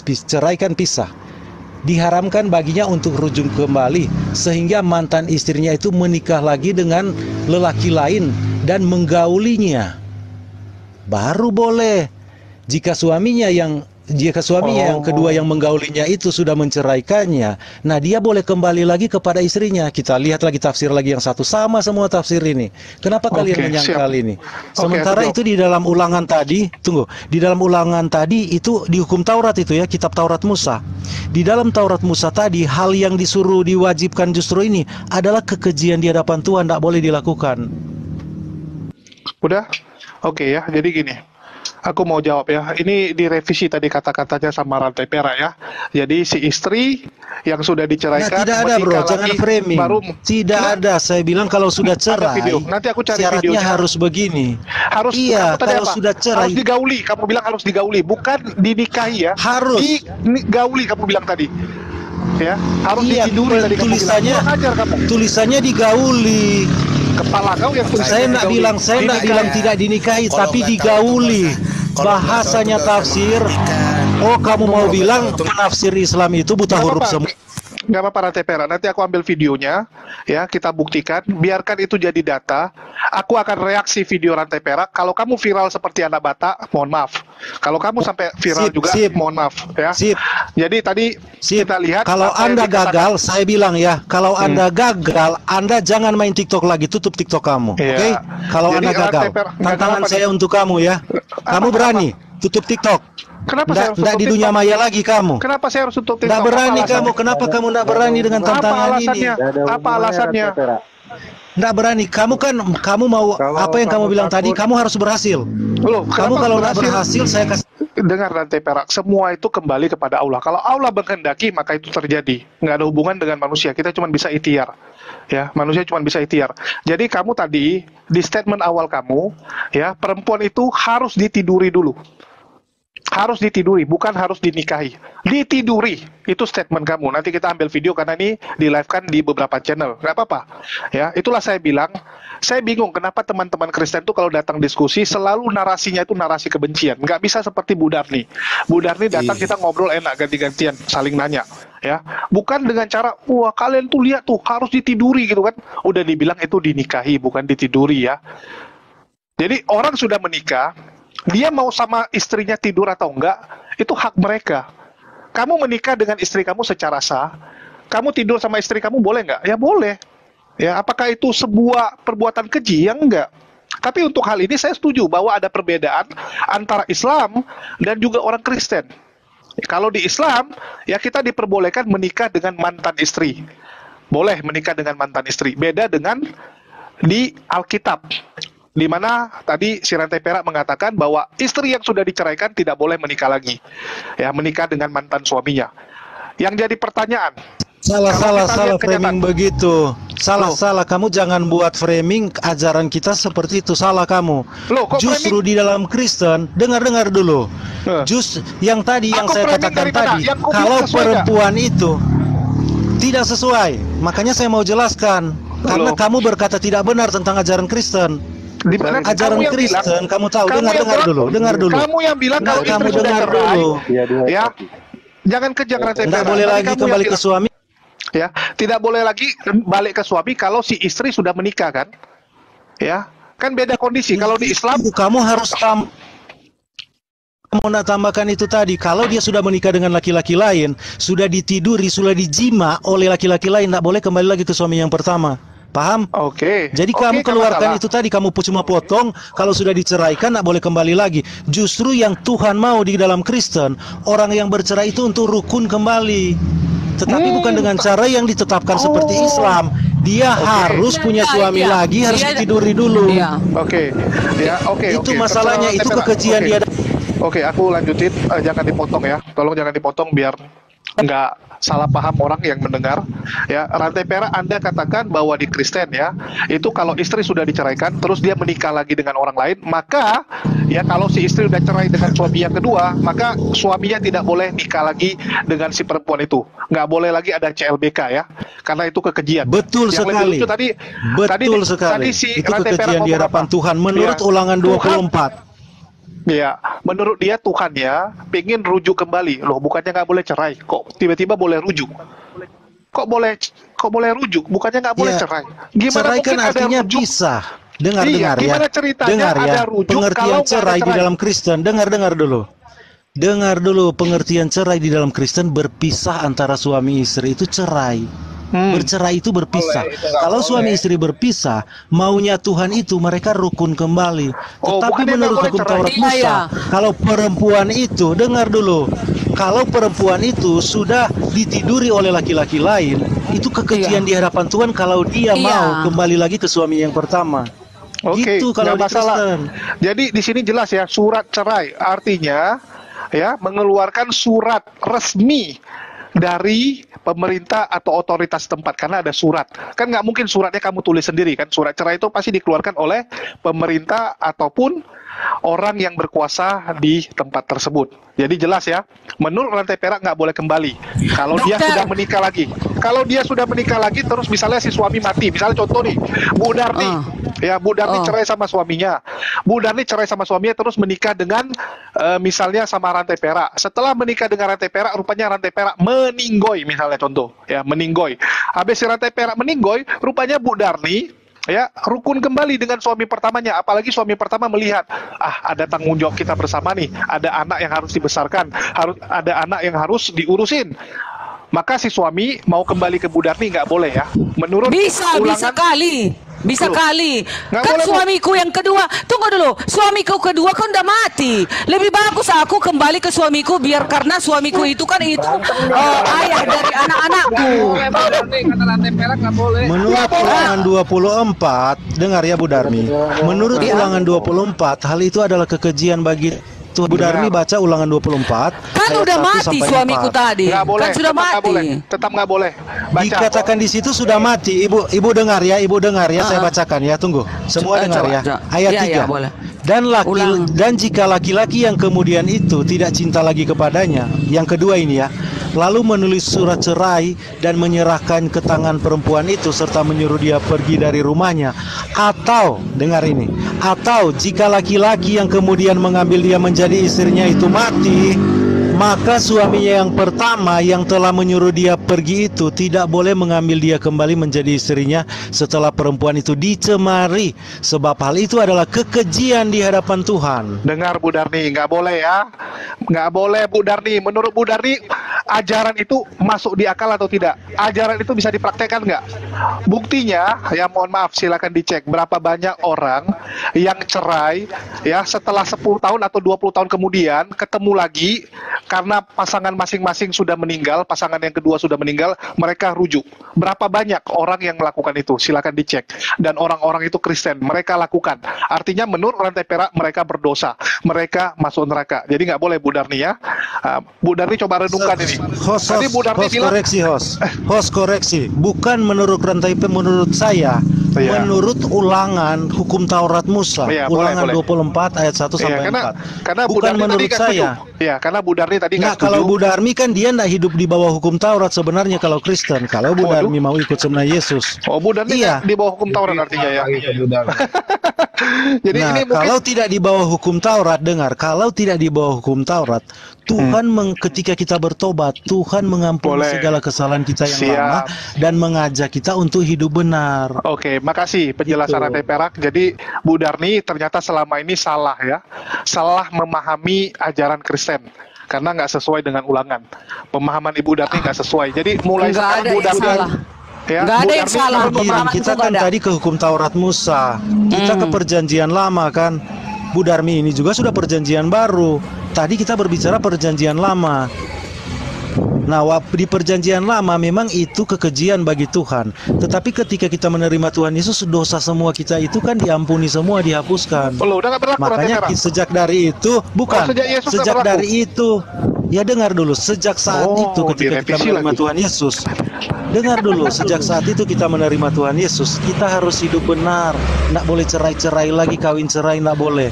Cerai kan pisah. Diharamkan baginya untuk rujuk kembali sehingga mantan istrinya itu menikah lagi dengan lelaki lain dan menggaulinya, baru boleh. Jika suaminya yang kedua yang menggaulinya itu sudah menceraikannya, nah dia boleh kembali lagi kepada istrinya. Kita lihat lagi tafsir lagi yang satu, sama semua tafsir ini. Kenapa kalian menyangkal ini? Sementara itu di dalam Ulangan tadi, di dalam Ulangan tadi itu di hukum Taurat itu ya, kitab Taurat Musa. Di dalam Taurat Musa tadi, hal yang disuruh diwajibkan justru ini adalah kekejian di hadapan Tuhan, tidak boleh dilakukan. Udah? Oke ya, jadi gini. Aku mau jawab ya. Ini direvisi tadi kata-katanya sama rantai perak ya. Jadi si istri yang sudah diceraikan, tidak ada bro, jangan framing. Ada. Saya bilang kalau sudah cerai, nanti aku cari syaratnya videonya. Harus begini. Harus. Iya, kalau apa? sudah cerai. Harus digauli. Kamu bilang harus digauli, bukan dinikahi ya. Harus. Digauli kamu bilang tadi. Ya, harus ditiduri tadi kamu bilang. Tulisannya digauli. Kepala kau yang Saya tidak bilang tidak dinikahi, tapi digauli. Bahasanya tafsir. Oh, kamu mau bilang penafsir Islam itu buta huruf semua? Nggak apa-apa rantai perak, nanti aku ambil videonya ya, kita buktikan, biarkan itu jadi data. Aku akan reaksi video rantai perak. Kalau kamu viral seperti anak bata, mohon maaf. Kalau kamu sampai viral mohon maaf ya. Jadi tadi kita lihat, kalau Anda gagal, saya bilang ya, kalau Anda gagal, Anda jangan main TikTok lagi, tutup TikTok kamu. Oke? Kalau Anda gagal, tantangan saya untuk kamu ya. Kamu berani tutup TikTok? Kenapa saya harus tutup di dunia maya lagi kamu? Kenapa saya harus tutup TikTok? Tidak berani kamu. Kenapa kamu tidak berani dengan tantangan ini? Apa alasannya? Tidak berani. Kamu mau apa yang kamu bilang tadi? Kamu harus berhasil. Loh, kamu kalau tidak berhasil, saya kasih. Dengar rantai perak, semua itu kembali kepada Allah. Kalau Allah berkehendaki, maka itu terjadi. Nggak ada hubungan dengan manusia. Kita cuma bisa ikhtiar. Ya, manusia cuma bisa ikhtiar. Jadi kamu tadi di statement awal kamu, ya, perempuan itu harus ditiduri dulu. Harus ditiduri, bukan harus dinikahi. Ditiduri, itu statement kamu. Nanti kita ambil video karena ini di live kan di beberapa channel. Nggak apa-apa. Ya, itulah saya bilang. Saya bingung kenapa teman-teman Kristen itu kalau datang diskusi selalu narasinya itu narasi kebencian. Nggak bisa seperti Bu Darni. Bu Darni datang kita ngobrol enak, ganti-gantian, saling nanya. Ya, bukan dengan cara, wah kalian tuh lihat tuh harus ditiduri gitu kan. Udah dibilang itu dinikahi, bukan ditiduri ya. Jadi orang sudah menikah, dia mau sama istrinya tidur atau enggak, itu hak mereka. Kamu menikah dengan istri kamu secara sah, kamu tidur sama istri kamu boleh enggak? Ya boleh. Ya, apakah itu sebuah perbuatan keji? Ya enggak. Tapi untuk hal ini saya setuju bahwa ada perbedaan antara Islam dan juga orang Kristen. Kalau di Islam, ya kita diperbolehkan menikah dengan mantan istri. Boleh menikah dengan mantan istri. Beda dengan di Alkitab, di mana tadi si Rantai Perak mengatakan bahwa istri yang sudah diceraikan tidak boleh menikah lagi. Ya, menikah dengan mantan suaminya. Yang jadi pertanyaan, Salah kenyataan. framing begitu. Salah. Kamu jangan buat framing ajaran kita seperti itu. Salah kamu. Loh, kok Justru di dalam Kristen, dengar dulu. Yang tadi yang Aku saya framing katakan dari mana? tadi, Yang kau kalau bilang sesuai perempuan itu tidak sesuai, makanya saya mau jelaskan. Karena Loh. kamu berkata tidak benar tentang ajaran Kristen. Di mana Ajaran kamu yang Kristen, bilang- kamu tahu. kamu Dengar yang bilang- dengar dulu. Kamu yang bilang Nggak, kalau kamu istri sudah dengar cerai, dulu. ya, jangan kejang Rantai Tidak Perak. boleh Tadi lagi kamu yang kembali ke bilang- suami. Ya, tidak boleh lagi balik ke suami kalau si istri sudah menikah kan? Ya, kan beda kondisi. Kalau di Islam, Kamu harus mau nak tambahkan itu tadi, kalau dia sudah menikah dengan laki-laki lain, sudah ditiduri, sudah dijima oleh laki-laki lain, tidak boleh kembali lagi ke suami yang pertama. Paham? oke. Jadi Oke, kamu nggak keluarkan masalah. itu tadi, kamu cuma potong, kalau sudah diceraikan tidak boleh kembali lagi. Justru yang Tuhan mau di dalam Kristen, orang yang bercerai itu untuk rukun kembali. Tetapi bukan dengan cara yang ditetapkan seperti Islam. Dia harus punya suami Iya. lagi, harus Iya. ditiduri dulu. Iya. Oke, ya, oke. Itu oke. masalahnya, Terserah itu Rantai Perak. kekejian Oke. dia. Oke, aku lanjutin. Jangan dipotong ya. Tolong jangan dipotong biar nggak salah paham orang yang mendengar. Ya, Rantai Perak Anda katakan bahwa di Kristen ya, itu kalau istri sudah diceraikan, terus dia menikah lagi dengan orang lain, maka ya kalau si istri udah cerai dengan suami yang kedua, maka suaminya tidak boleh nikah lagi dengan si perempuan itu. Nggak boleh lagi ada CLBK ya, karena itu kekejian. Betul Yang lebih sekali. lucu tadi Sekali. si Itu Rantai Perak kekejian di ngomong hadapan apa? Tuhan menurut Ya, Ulangan Tuhan 24. Ya, menurut dia Tuhan ya pengen rujuk kembali. Loh, bukannya nggak boleh cerai, kok tiba-tiba boleh rujuk? Kok boleh rujuk? Bukannya nggak boleh Ya, cerai? Gimana cerai kan mungkin ada artinya rujuk? bisa. Dengar Iya, ya. gimana ceritanya Dengar ya. ada rujuk kalau Pengertian nggak ada cerai di cerai? dalam Kristen. Dengar dulu. Dengar dulu, pengertian cerai di dalam Kristen berpisah antara suami istri itu cerai. Bercerai itu berpisah. Boleh, itu nggak Kalau boleh. suami istri berpisah, maunya Tuhan itu mereka rukun kembali. Oh, Tetapi bukannya menurut nggak boleh hukum cerai? Taurat Iya, Musa, iya. kalau perempuan itu, dengar dulu, kalau perempuan itu sudah ditiduri oleh laki-laki lain, itu kekejian di hadapan Tuhan kalau dia Iya. mau kembali lagi ke suami yang pertama. Oke, Gitu kalau nggak di masalah. Kristen. Jadi di sini jelas ya, surat cerai artinya ya mengeluarkan surat resmi dari pemerintah atau otoritas tempat, karena ada surat. Kan nggak mungkin suratnya kamu tulis sendiri kan. Surat cerai itu pasti dikeluarkan oleh pemerintah ataupun orang yang berkuasa di tempat tersebut. Jadi jelas ya, menurut Rantai Perak nggak boleh kembali kalau dia Dokter. sudah menikah lagi. Kalau dia sudah menikah lagi terus misalnya si suami mati, misalnya contoh nih Bu Darni, ya Bu Darni cerai sama suaminya. Bu Darni cerai sama suaminya terus menikah dengan misalnya sama Rantai Perak. Setelah menikah dengan Rantai Perak, rupanya Rantai Perak meninggoy misalnya contoh, ya meninggoy. Habis si Rantai Perak meninggoy, rupanya Bu Darni ya rukun kembali dengan suami pertamanya, apalagi suami pertama melihat ada tanggung jawab kita bersama nih, ada anak yang harus dibesarkan, ada anak yang harus diurusin, maka si suami mau kembali ke Bu Darni nggak boleh ya, menurut Bisa ulangan. Bisa Loh, kali. nggak Kan boleh, Bu. suamiku yang kedua, tunggu dulu. Suamiku kedua kan udah mati. Lebih bagus aku kembali ke suamiku biar karena suamiku itu kan ayah dari anak-anakku. Menurut Ulangan 24, dengar ya Bu Darmi. Menurut Ulangan 24, hal itu adalah kekejian bagi Tuhan. Bu Darmi baca Ulangan 24. Kan ayat udah 1 mati sampai suamiku 4. tadi. Nggak boleh, Kan sudah tetap nggak mati. boleh, tetap nggak boleh. Baca. Dikatakan di situ sudah mati. Ibu dengar ya, saya bacakan ya, tunggu. Semua dengar coba, ya. coba. Ayat Ya, 3. ya, boleh. Ulang. Dan jika laki-laki yang kemudian itu tidak cinta lagi kepadanya, yang kedua ini ya, lalu menulis surat cerai dan menyerahkan ke tangan perempuan itu serta menyuruh dia pergi dari rumahnya, atau dengar ini, atau jika laki-laki yang kemudian mengambil dia menjadi istrinya itu maka suaminya yang pertama yang telah menyuruh dia pergi itu tidak boleh mengambil dia kembali menjadi istrinya setelah perempuan itu dicemari, sebab hal itu adalah kekejian di hadapan Tuhan. Dengar Bu Darni, nggak boleh ya, nggak boleh Bu Darni. Menurut Bu Darni, ajaran itu masuk di akal atau tidak? Ajaran itu bisa dipraktekkan nggak? Buktinya, ya mohon maaf, silakan dicek berapa banyak orang yang cerai ya setelah 10 tahun atau 20 tahun kemudian ketemu lagi karena pasangan masing-masing sudah meninggal, pasangan yang kedua sudah meninggal, mereka rujuk. Berapa banyak orang yang melakukan itu? Silakan dicek. Dan orang-orang itu Kristen, mereka lakukan. Artinya menurut rantai perak mereka berdosa, mereka masuk neraka. Jadi nggak boleh Bu Darni ya. Bu Darni coba renungkan ini. Host bilang, koreksi. Bukan menurut rantai perak, menurut saya. Iya. Menurut ulangan hukum Taurat Musa, Iya, ulangan boleh. 24 ayat 1 sampai 4. Karena Bu Bukan Darni menurut tadi saya. Ya, karena Bu Darni tadi nggak setuju. Kalau Bu Darmi kan dia nggak hidup di bawah hukum Taurat sebenarnya kalau Kristen. Kalau Bu Darmi mau ikut sebenarnya Yesus. Oh, Bu Darni Iya. di bawah hukum Taurat artinya ya. Jadi Nah, ini mungkin kalau tidak di bawah hukum Taurat, dengar, kalau tidak di bawah hukum Taurat, Tuhan ketika kita bertobat, Tuhan mengampuni Boleh. segala kesalahan kita yang Siap. lama dan mengajak kita untuk hidup benar. Oke, makasih penjelasan Gitu. rantai perak. Jadi Bu Darni ternyata selama ini salah ya, salah memahami ajaran Kristen karena nggak sesuai dengan ulangan. Pemahaman Ibu Darni nggak sesuai. Jadi mulai Nggak sekarang ada Bu yang Darni, salah. ya, Nggak Bu ada yang Darni salah. menurut Giring, Pemahaman kita itu kan nggak ada. tadi ke hukum Taurat Musa, kita ke perjanjian lama kan. Bu Darmi ini juga sudah perjanjian baru. Tadi kita berbicara perjanjian lama. Nah, di perjanjian lama memang itu kekejian bagi Tuhan. Tetapi ketika kita menerima Tuhan Yesus, dosa semua kita itu kan diampuni semua, dihapuskan. Oh, udah nggak berlaku rantai Makanya perak. sejak dari itu, bukan, sejak Yesus nggak sejak berlaku. dari itu, ya dengar dulu, sejak saat Oh, itu ketika kita direvisi menerima lagi. Tuhan Yesus, dengar dulu, sejak saat itu kita menerima Tuhan Yesus, kita harus hidup benar, nggak boleh cerai-cerai lagi, kawin cerai nggak boleh.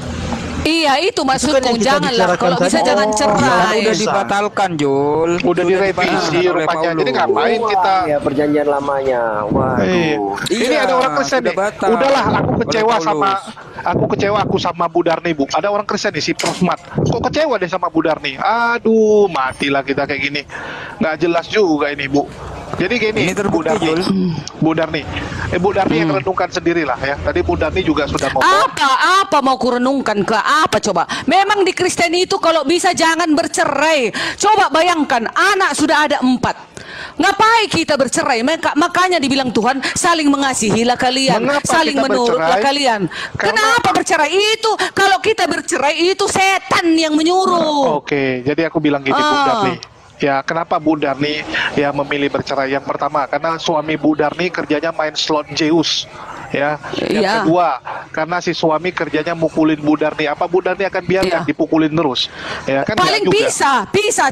Iya, itu maksudku. yang kita Janganlah, bicarakan kalau bisa tadi. jangan Oh, cerai. Udah dibatalkan, Jul. Udah direvisi oleh rupanya. Jadi Paulus. ngapain kita? Ya perjanjian lamanya. Waduh. Ini Iya, ada orang Kristen sudah nih. batal Udahlah, aku oleh kecewa Paulus. aku sama Bu Darni, Bu. Ada orang Kristen nih, si Prosmat. Kok kecewa deh sama Bu Darni? Aduh, matilah kita kayak gini. Nggak jelas juga ini, Bu. Jadi gini, Ini terbukti, Bu Darni. Jul. Bu Darni. Bu Darni yang renungkan sendirilah ya. Tadi Bu Darni juga sudah ngomong. Apa mau kurenungkan ke apa coba? Memang di Kristen itu kalau bisa jangan bercerai. Coba bayangkan, anak sudah ada 4. Ngapain kita bercerai? Makanya dibilang Tuhan, saling mengasihilah kalian, Mengapa saling kita menurutlah bercerai? kalian. Karena- Kenapa bercerai itu? Kalau kita bercerai itu setan yang menyuruh. Oke, jadi aku bilang gini, Bu Ah. Darni. Ya, kenapa Bu Darni ya memilih bercerai? Yang pertama, karena suami Bu Darni kerjanya main slot Zeus. Ya. Yang Iya. kedua, karena si suami kerjanya mukulin Bu Darni. Apa Bu Darni akan biarkan Iya. dipukulin terus? Ya, kan Paling nggak juga. pisah,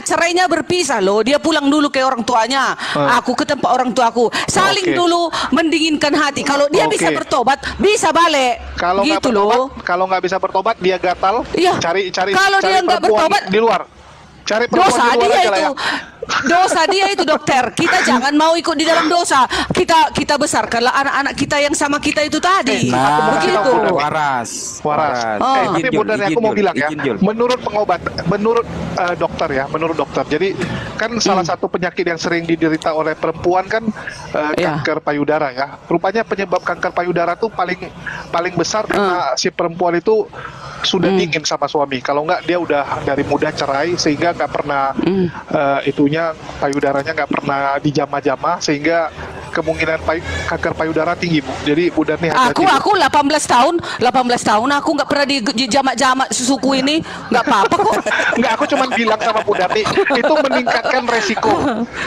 cerainya berpisah loh. Dia pulang dulu ke orang tuanya, aku ke tempat orang tuaku. Saling Oke. dulu mendinginkan hati. Kalau dia Oke. bisa bertobat, bisa balik. Kalau nggak Gitu bertobat, loh. kalau nggak bisa bertobat, dia gatal. Iya. Cari Kalau dia nggak perempuan bertobat, di luar. Cari perempuan Dosa di luar dia aja lah itu. ya. Dosa dia itu, dokter. Kita jangan mau ikut di dalam dosa. Kita besarkanlah anak-anak kita yang sama kita itu tadi. Nah, Begitu. Waras. Oh. Tapi Bu Darni, aku mau bilang ya, menurut dokter ya, menurut dokter. Jadi kan salah satu penyakit yang sering diderita oleh perempuan kan Iya. kanker payudara ya. Rupanya penyebab kanker payudara tuh paling besar karena si perempuan itu sudah dingin sama suami. Kalau enggak dia udah dari muda cerai sehingga nggak pernah payudaranya nggak pernah dijamah-jamah sehingga kemungkinan kanker payudara tinggi, Bu. Jadi Bu Darni hati-hati. Aku 18 tahun aku nggak pernah di jamak-jamak suku ini, nggak apa-apa kok. Enggak, aku cuma bilang sama Bu Darni itu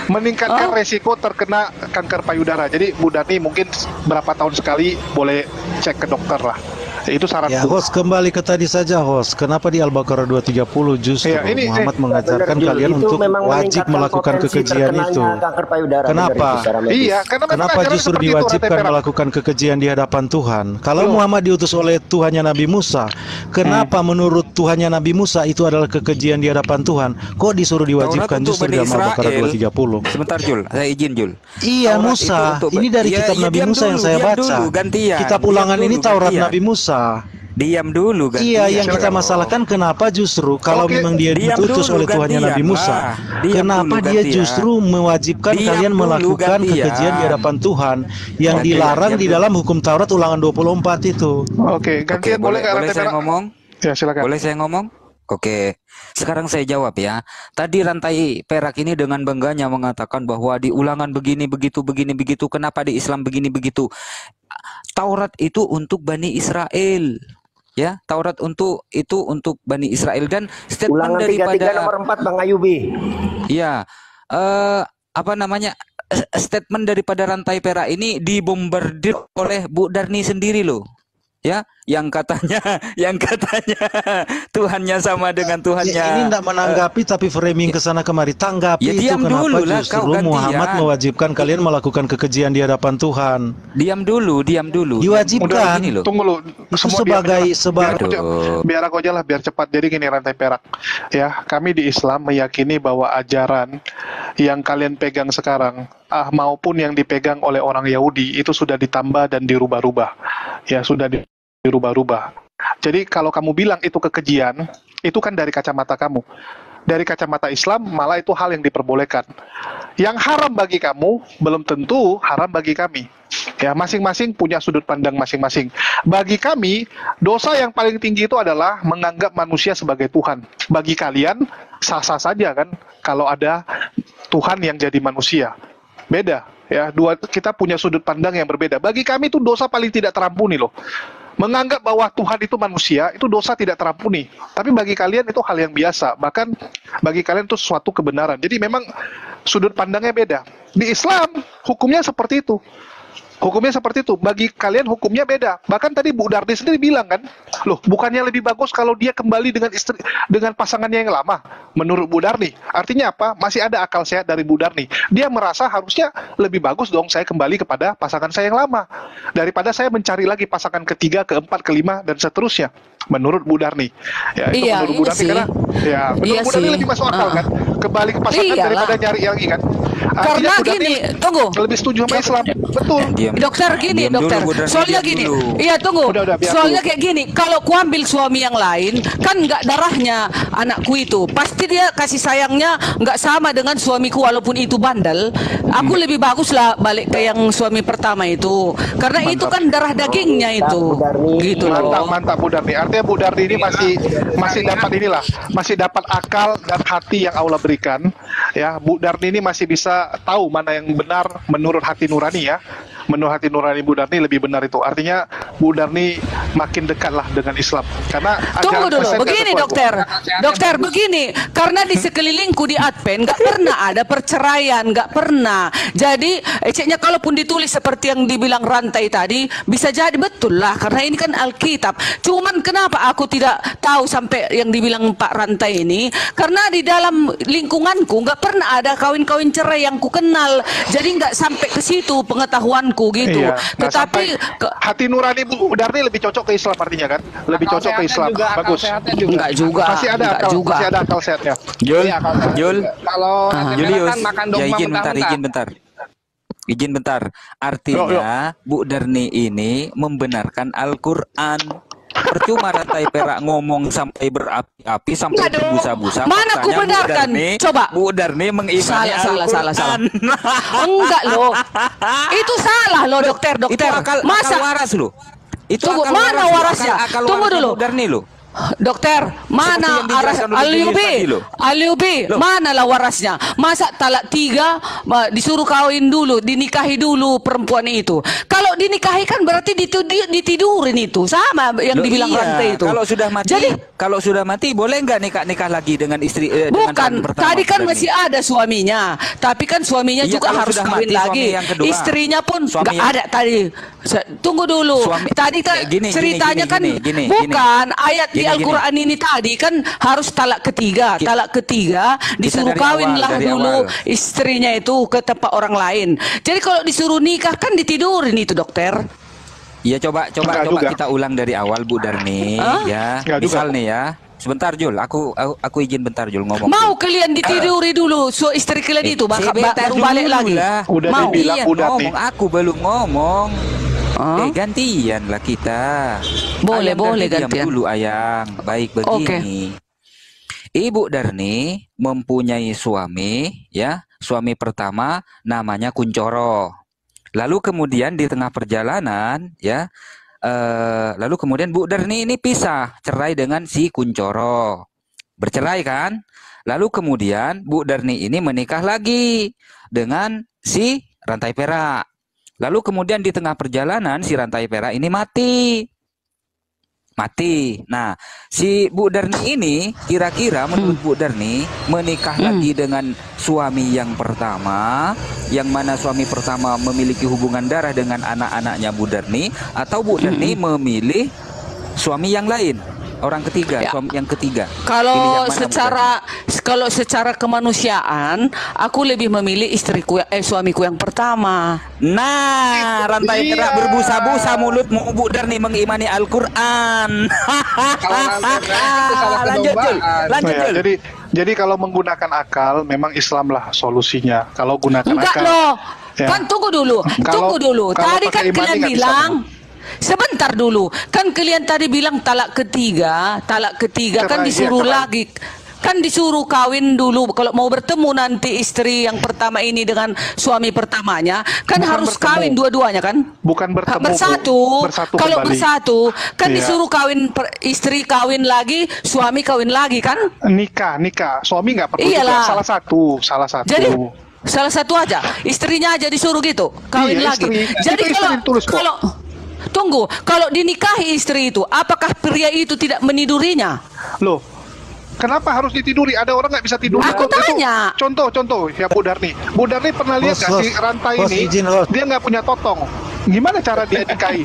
meningkatkan resiko terkena kanker payudara. Jadi Bu Darni mungkin berapa tahun sekali boleh cek ke dokter lah. Itu saranku. Ya, host, kembali ke tadi saja, host. Kenapa di Al-Baqarah 230 justru Ya, ini, Muhammad mengajarkan Benar, Jul. kalian Itu untuk memang wajib meningkatkan melakukan potensi kekejian itu? terkenanya kanker payudara. Kenapa? Benar itu secara medis. Iya, karena memang Kenapa ajaran justru seperti itu, rantai diwajibkan perak. melakukan kekejian di hadapan Tuhan? Kalau Muhammad diutus oleh Tuhannya Nabi Musa, kenapa menurut Tuhannya Nabi Musa itu adalah kekejian di hadapan Tuhan? Kok disuruh diwajibkan Taurat untuk justru di Bani Al-Baqarah Israel. 230? Sebentar, Jul. Saya izin, Jul. Iya, Taurat Musa. itu untuk Ini dari Ya, kitab ya, Nabi diam Musa yang dulu, saya diam baca. dulu, gantian. Kitab Diam ulangan dulu, ini Taurat gantian. Nabi Musa. Diam dulu gantian. Iya, yang kita silakan. masalahkan kenapa justru kalau Oke, memang dia diam diutus dulu, oleh Tuhannya gantian, Nabi Musa, Pak. Diam kenapa dulu, dia gantian. justru mewajibkan Diam kalian dulu, melakukan gantian. kekejian di hadapan Tuhan yang Gantian, dilarang diam di dulu. dalam hukum Taurat ulangan 24 itu? Oke, gantian boleh nggak boleh rantai saya perak? ngomong? Ya silakan. Boleh saya ngomong? Oke, sekarang saya jawab ya. Tadi rantai perak ini dengan bangganya mengatakan bahwa di ulangan begini begitu, kenapa di Islam begini begitu? Taurat itu untuk Bani Israel. Ya, Taurat untuk Bani Israel dan statement Ulangan 33 daripada nomor 4 Bang Ayubi. ya apa namanya statement daripada rantai perak ini dibombardir oleh Bu Darni sendiri loh. Ya, yang katanya Tuhannya sama dengan Tuhannya. Ya, ini tidak menanggapi tapi framing ke sana kemari. Tanggapi Ya, itu diam kenapa dulu lah, justru kau gantian. Muhammad mewajibkan kalian melakukan kekejian di hadapan Tuhan. Diam dulu. Diwajibkan. Gini loh. Tunggu lu. Itu Semua diam sebagai aja. Aduh. Biar aku aja lah, biar cepat. Jadi gini rantai perak. Ya, kami di Islam meyakini bahwa ajaran yang kalian pegang sekarang maupun yang dipegang oleh orang Yahudi itu sudah ditambah dan dirubah-rubah. Ya, sudah dirubah-rubah. Jadi kalau kamu bilang itu kekejian, itu kan dari kacamata kamu. Dari kacamata Islam malah itu hal yang diperbolehkan. Yang haram bagi kamu belum tentu haram bagi kami. Ya, masing-masing punya sudut pandang masing-masing. Bagi kami, dosa yang paling tinggi itu adalah menganggap manusia sebagai Tuhan. Bagi kalian, sah-sah saja kan kalau ada Tuhan yang jadi manusia. Beda, ya. Kita punya sudut pandang yang berbeda. Bagi kami itu dosa paling tidak terampuni loh. Menganggap bahwa Tuhan itu manusia, itu dosa tidak terampuni. Tapi bagi kalian itu hal yang biasa. Bahkan bagi kalian itu suatu kebenaran. Jadi memang sudut pandangnya beda. Di Islam, hukumnya seperti itu. Hukumnya seperti itu. Bagi kalian hukumnya beda. Bahkan tadi Bu Darni sendiri bilang kan, loh bukannya lebih bagus kalau dia kembali dengan pasangannya yang lama, menurut Bu Darni. Artinya apa? Masih ada akal sehat dari Bu Darni. Dia merasa harusnya lebih bagus dong saya kembali kepada pasangan saya yang lama daripada saya mencari lagi pasangan ketiga, keempat, kelima dan seterusnya. Menurut Bu Darni. Ya, itu Iya, menurut Bu iya Darni sih. karena ya menurut Iya Bu Darni sih. lebih masuk akal kan. Kembali ke pasangan Iyalah. daripada nyari lagi kan. Karena Artinya Bu Darni gini, tunggu. lebih setuju sama Islam. Betul. Diam. Dokter gini, Diam dulu, dokter. Bu Darni, Soalnya diam gini. dulu. Iya, tunggu. Udah, biar Soalnya dulu. kayak gini, kalau ku ambil suami yang lain, kan nggak darahnya anakku itu. Pasti dia kasih sayangnya nggak sama dengan suamiku walaupun itu bandel. Aku lebih bagus lah balik ke yang suami pertama itu. Karena itu kan darah dagingnya itu. Gitu loh. Mantap Bu Darni. Artinya Bu Darni ini masih dapat inilah, masih dapat akal dan hati yang Allah berikan. Ya, Bu Darni ini masih bisa tahu mana yang benar menurut hati nurani ya. Menurut hati nurani Bu Darni lebih benar itu. Artinya Bu Darni makin dekatlah dengan Islam. Karena Tunggu ajaran dulu, pesan begini sesuatu. dokter begini, karena di sekelilingku di Advent nggak pernah ada perceraian, nggak pernah. Jadi, ceknya kalaupun ditulis seperti yang dibilang rantai tadi, bisa jadi betul lah, karena ini kan Alkitab. Cuman kenapa aku tidak tahu sampai yang dibilang Pak Rantai ini? Karena di dalam lingkunganku nggak pernah ada kawin-kawin cerai yang ku kenal, jadi nggak sampai ke situ pengetahuanku gitu. Iya, nggak Tetapi sampai. Hati nurani Bu Darni lebih cocok ke Islam artinya kan? Lebih cocok ke Islam. Bagus. enggak juga, Masih ada enggak akal, juga. masih ada akal sehatnya. Jul, Iya, kalau- Jul, Kalau nanti Julius, kan makan ya domba izin bentar, mentah-mentah. izin bentar. Artinya Bu Darni ini membenarkan Al-Quran. Percuma rantai perak ngomong sampai berapi-api sampai Enggak dong. berbusa-busa. Mana ku Faktanya Bu benarkan? Darni- Coba. Bu Darni mengimani Salah. Al-Quran. Enggak loh. Itu salah loh dokter. Itu akal waras loh. Itu Tunggu, akal mana waras loh, warasnya? akal Tunggu warasnya dulu. Bu Darni loh. Dokter, mana yang aras dijelaskan oleh Julius tadi loh. Aliubi, Loh. mana lah warasnya? Masa talak 3 disuruh kawin dulu, dinikahi dulu perempuan itu. Kalau dinikahi kan berarti ditidurin itu, sama yang Loh, dibilang iya. rantai itu. Kalau sudah mati boleh nggak nikah lagi dengan istri dengan Bukan, suami pertama, tadi kan Bu Darni? masih ada suaminya, tapi kan suaminya Iya, juga kalau harus sudah kawin mati lagi. suami yang kedua. Istrinya pun Suami nggak yang- ada tadi. Tunggu dulu. Suami- Tadi gini, ceritanya kan gini. bukan ayat di Gini. Al-Quran ini tadi kan harus talak ketiga. Talak ketiga disuruh dari kawinlah awal, dari dulu awal. istrinya itu ke tempat orang lain. Jadi kalau disuruh nikah kan ditidurin itu dokter. Iya coba Enggak juga. kita ulang dari awal Bu Darni Hah? ya. Enggak Misal juga. nih ya. Sebentar Jul, aku izin bentar Jul ngomong. Mau kalian ditiduri dulu istri kalian itu Sebentar baru balik dulu lagi. lah. Udah Mau. dibilang Iya, Bu Darni. ngomong, aku belum ngomong. Gantian lah kita. Boleh, Ayang boleh Darni diam gantian. dulu Ayang. Baik begini. Ibu Darni mempunyai suami, ya, suami pertama namanya Kuncoro. Lalu kemudian di tengah perjalanan, ya, lalu kemudian Bu Darni ini pisah, cerai dengan si Kuncoro, bercerai kan? Lalu kemudian Bu Darni ini menikah lagi dengan si Rantai Perak. Lalu kemudian di tengah perjalanan si Rantai Perak ini mati. Nah, si Bu Darni ini kira-kira menurut Bu Darni menikah lagi dengan suami yang pertama, yang mana suami pertama memiliki hubungan darah dengan anak-anaknya Bu Darni, atau Bu Darni memilih suami yang lain, orang ketiga, suami yang ketiga. Kalau secara kemanusiaan, aku lebih memilih suamiku yang pertama. Nah, Rantai Perak berbusa-busa mulutmu, Bu Darni mengimani Al-Quran. Lanjut, Jul. Lanjut, Jul. Jadi kalau menggunakan akal, memang Islam lah solusinya. Kalau gunakan Enggak akal, loh, ya. kan tunggu dulu. Kalau Tadi kan pakai imani kalian nggak bisa bilang, sebentar dulu, kan kalian tadi bilang talak ketiga Cerai, kan disuruh cerai. lagi. Kan disuruh kawin dulu. Kalau mau bertemu nanti istri yang pertama ini dengan suami pertamanya, kan Bukan harus bertemu. kawin dua-duanya kan? Bukan bertemu, Bu. Bersatu. Kalau kembali. bersatu, kan Iya. disuruh istri kawin lagi, suami kawin lagi kan? Nikah. Suami nggak perlu Iyalah. juga. Salah satu. Jadi salah satu aja, istrinya aja disuruh gitu, kawin Iya, lagi. istri. Jadi Itu istri tulis kok. kalau dinikahi istri itu, apakah pria itu tidak menidurinya? Loh, kenapa harus ditiduri? Ada orang nggak bisa tidur. Aku tanya. Contoh ya Bu Darni. Bu Darni pernah lihat nggak si Rantai Host, ini? izin, host. Dia nggak punya totong. Gimana cara dia nikahi?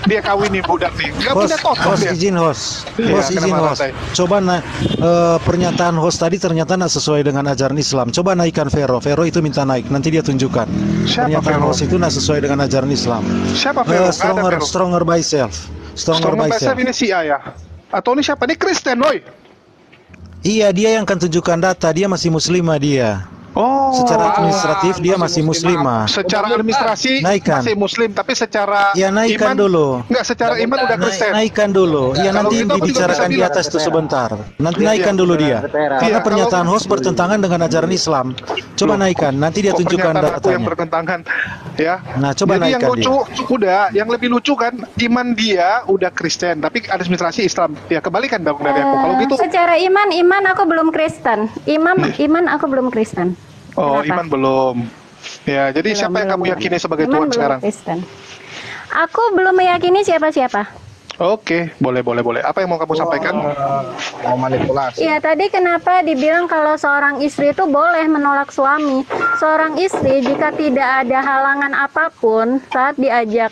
Dia kawinin Bu Darni. Nggak punya totong Host dia. izin host. Iya, Host izin kenapa, host. Rantai? Coba pernyataan host tadi ternyata nggak sesuai dengan ajaran Islam. Coba naikkan Vero. Vero itu minta naik. Nanti dia tunjukkan. Siapa Pernyataan Vero? host itu nggak sesuai dengan ajaran Islam. Siapa Vero? Nggak ada Vero. Stronger by self. Stronger by self. ini si ya? Atau ini siapa? Ini Kristen, Roy. Iya, dia yang akan tunjukkan data. Dia masih muslimah dia. Oh, Secara administratif dia masih muslimah. secara administrasi Naikkan. masih muslim, tapi secara Ya, naikkan iman, dulu. Nggak, secara iman udah Kristen. Naikkan dulu. Ya, Kalau nanti gitu aku juga dibicarakan bisa di bilang. atas itu sebentar. Nanti Iya, naikkan dulu dia. Iya, Karena pernyataan kalau- host bertentangan dengan ajaran Islam. Coba naikkan. Nanti dia Kok tunjukkan pernyataan aku yang datanya. bertentangan, ya. Nah, coba Jadi yang naikkan lucu, yang lebih lucu kan, iman dia udah Kristen, tapi administrasi Islam. Ya, kebalikan dong dari aku. Kalau gitu, Secara iman aku belum Kristen. Iman aku belum Kristen. oh, Kenapa? iman belum. Ya, jadi Belum, siapa yang kamu belum. yakini sebagai Iman Tuhan belum sekarang? Kristen. Aku belum meyakini siapa-siapa. Oke, boleh. Apa yang mau kamu sampaikan? Mau manipulasi. Iya, tadi kenapa dibilang kalau seorang istri itu boleh menolak suami? Seorang istri jika tidak ada halangan apapun saat diajak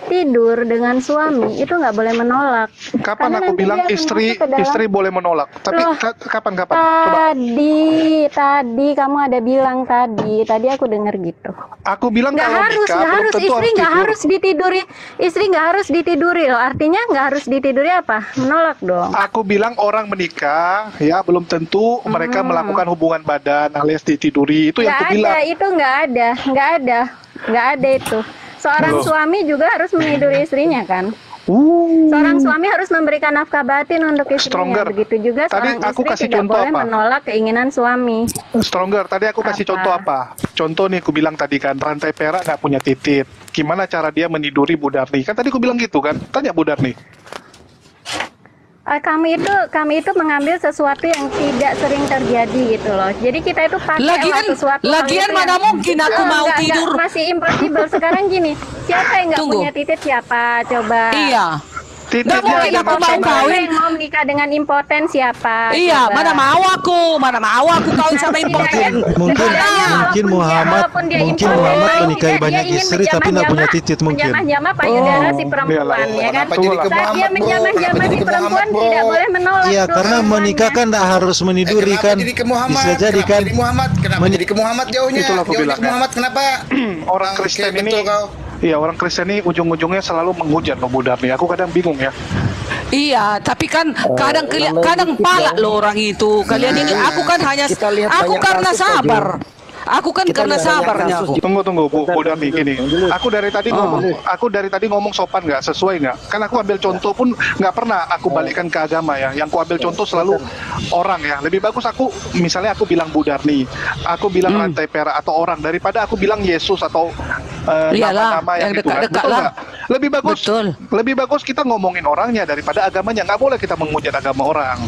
tidur dengan suami, itu nggak boleh menolak. Kapan Karena aku nanti bilang dia akan istri masuk ke dalam- istri boleh menolak? Tapi Loh, kapan? Coba. Tadi kamu ada bilang tadi aku dengar gitu. Aku bilang Nggak kalau harus, nikah nggak belum harus, tentu istri nggak tidur. harus ditiduri, istri nggak harus ditiduri loh. Artinya nggak harus ditiduri apa? Menolak dong. Aku bilang orang menikah ya belum tentu mereka melakukan hubungan badan alias ditiduri. Itu yang Nggak aku ada, bilang. itu nggak ada itu. Seorang Loh. suami juga harus meniduri istrinya kan. Seorang suami harus memberikan nafkah batin untuk istrinya. Stronger. Begitu juga Tadi seorang aku istri kasih tidak contoh boleh apa? menolak keinginan suami. Stronger. Tadi aku kasih Apa? contoh apa? Contoh nih, aku bilang tadi kan Rantai Perak nggak punya titit. Gimana cara dia meniduri Bu Darni? Kan tadi aku bilang gitu kan? Tanya Bu Darni. Kami itu mengambil sesuatu yang tidak sering terjadi gitu loh. Jadi kita itu pakai sesuatu hal Lagian itu mana yang- mungkin aku mau Nggak, tidur. masih impossible. Sekarang gini, siapa yang nggak Tunggu. punya titik siapa? Coba. Iya. Tititnya Nggak mungkin ada aku mau masalah. kawin. Yang mau menikah dengan impoten siapa? Iya, Coba. mana mau aku kawin sama impoten. Mungkin Muhammad menikahi Dia banyak ingin istri tapi nggak punya menjamah- titit mungkin. menjamah payudara si perempuan ya kan. Kenapa jadi ke Saat dia Muhammad, bro? menjamah-jamah Kenapa si jadi ke perempuan Muhammad, bro? tidak boleh menolak. Iya, dong karena omongannya. menikah kan nggak harus meniduri Kenapa kan. jadi ke Muhammad? Bisa jadi Kenapa kan. jadi Muhammad? Kenapa jadi ke Muhammad jauhnya? Itulah aku Jauhnya bilang, ke kan. Muhammad kenapa? Orang Oke, Kristen ini, betul kau. iya orang Kristen ini ujung-ujungnya selalu menghujat loh Bu Darni. Aku kadang bingung ya. Iya, tapi kan kadang palak loh orang itu. Kalian ini, aku kan hanya, Kita lihat aku banyak karena kasus, Pak sabar. Aku kan Kita karena lihat banyak sabarnya kasus aku. Tunggu Bu Darni gini. Aku dari tadi ngomong sopan nggak, sesuai nggak? Kan aku ambil contoh pun nggak pernah aku balikkan ke agama ya. Yang aku ambil contoh selalu orang ya. Lebih bagus aku misalnya aku bilang Bu Darni, aku bilang rantai perak atau orang daripada aku bilang Yesus atau Iyalah, nama-nama yang yang itu kan. dekat-dekat Betul lah. nggak? Betul. Lebih bagus kita ngomongin orangnya daripada agamanya. Nggak boleh kita menghujat agama orang.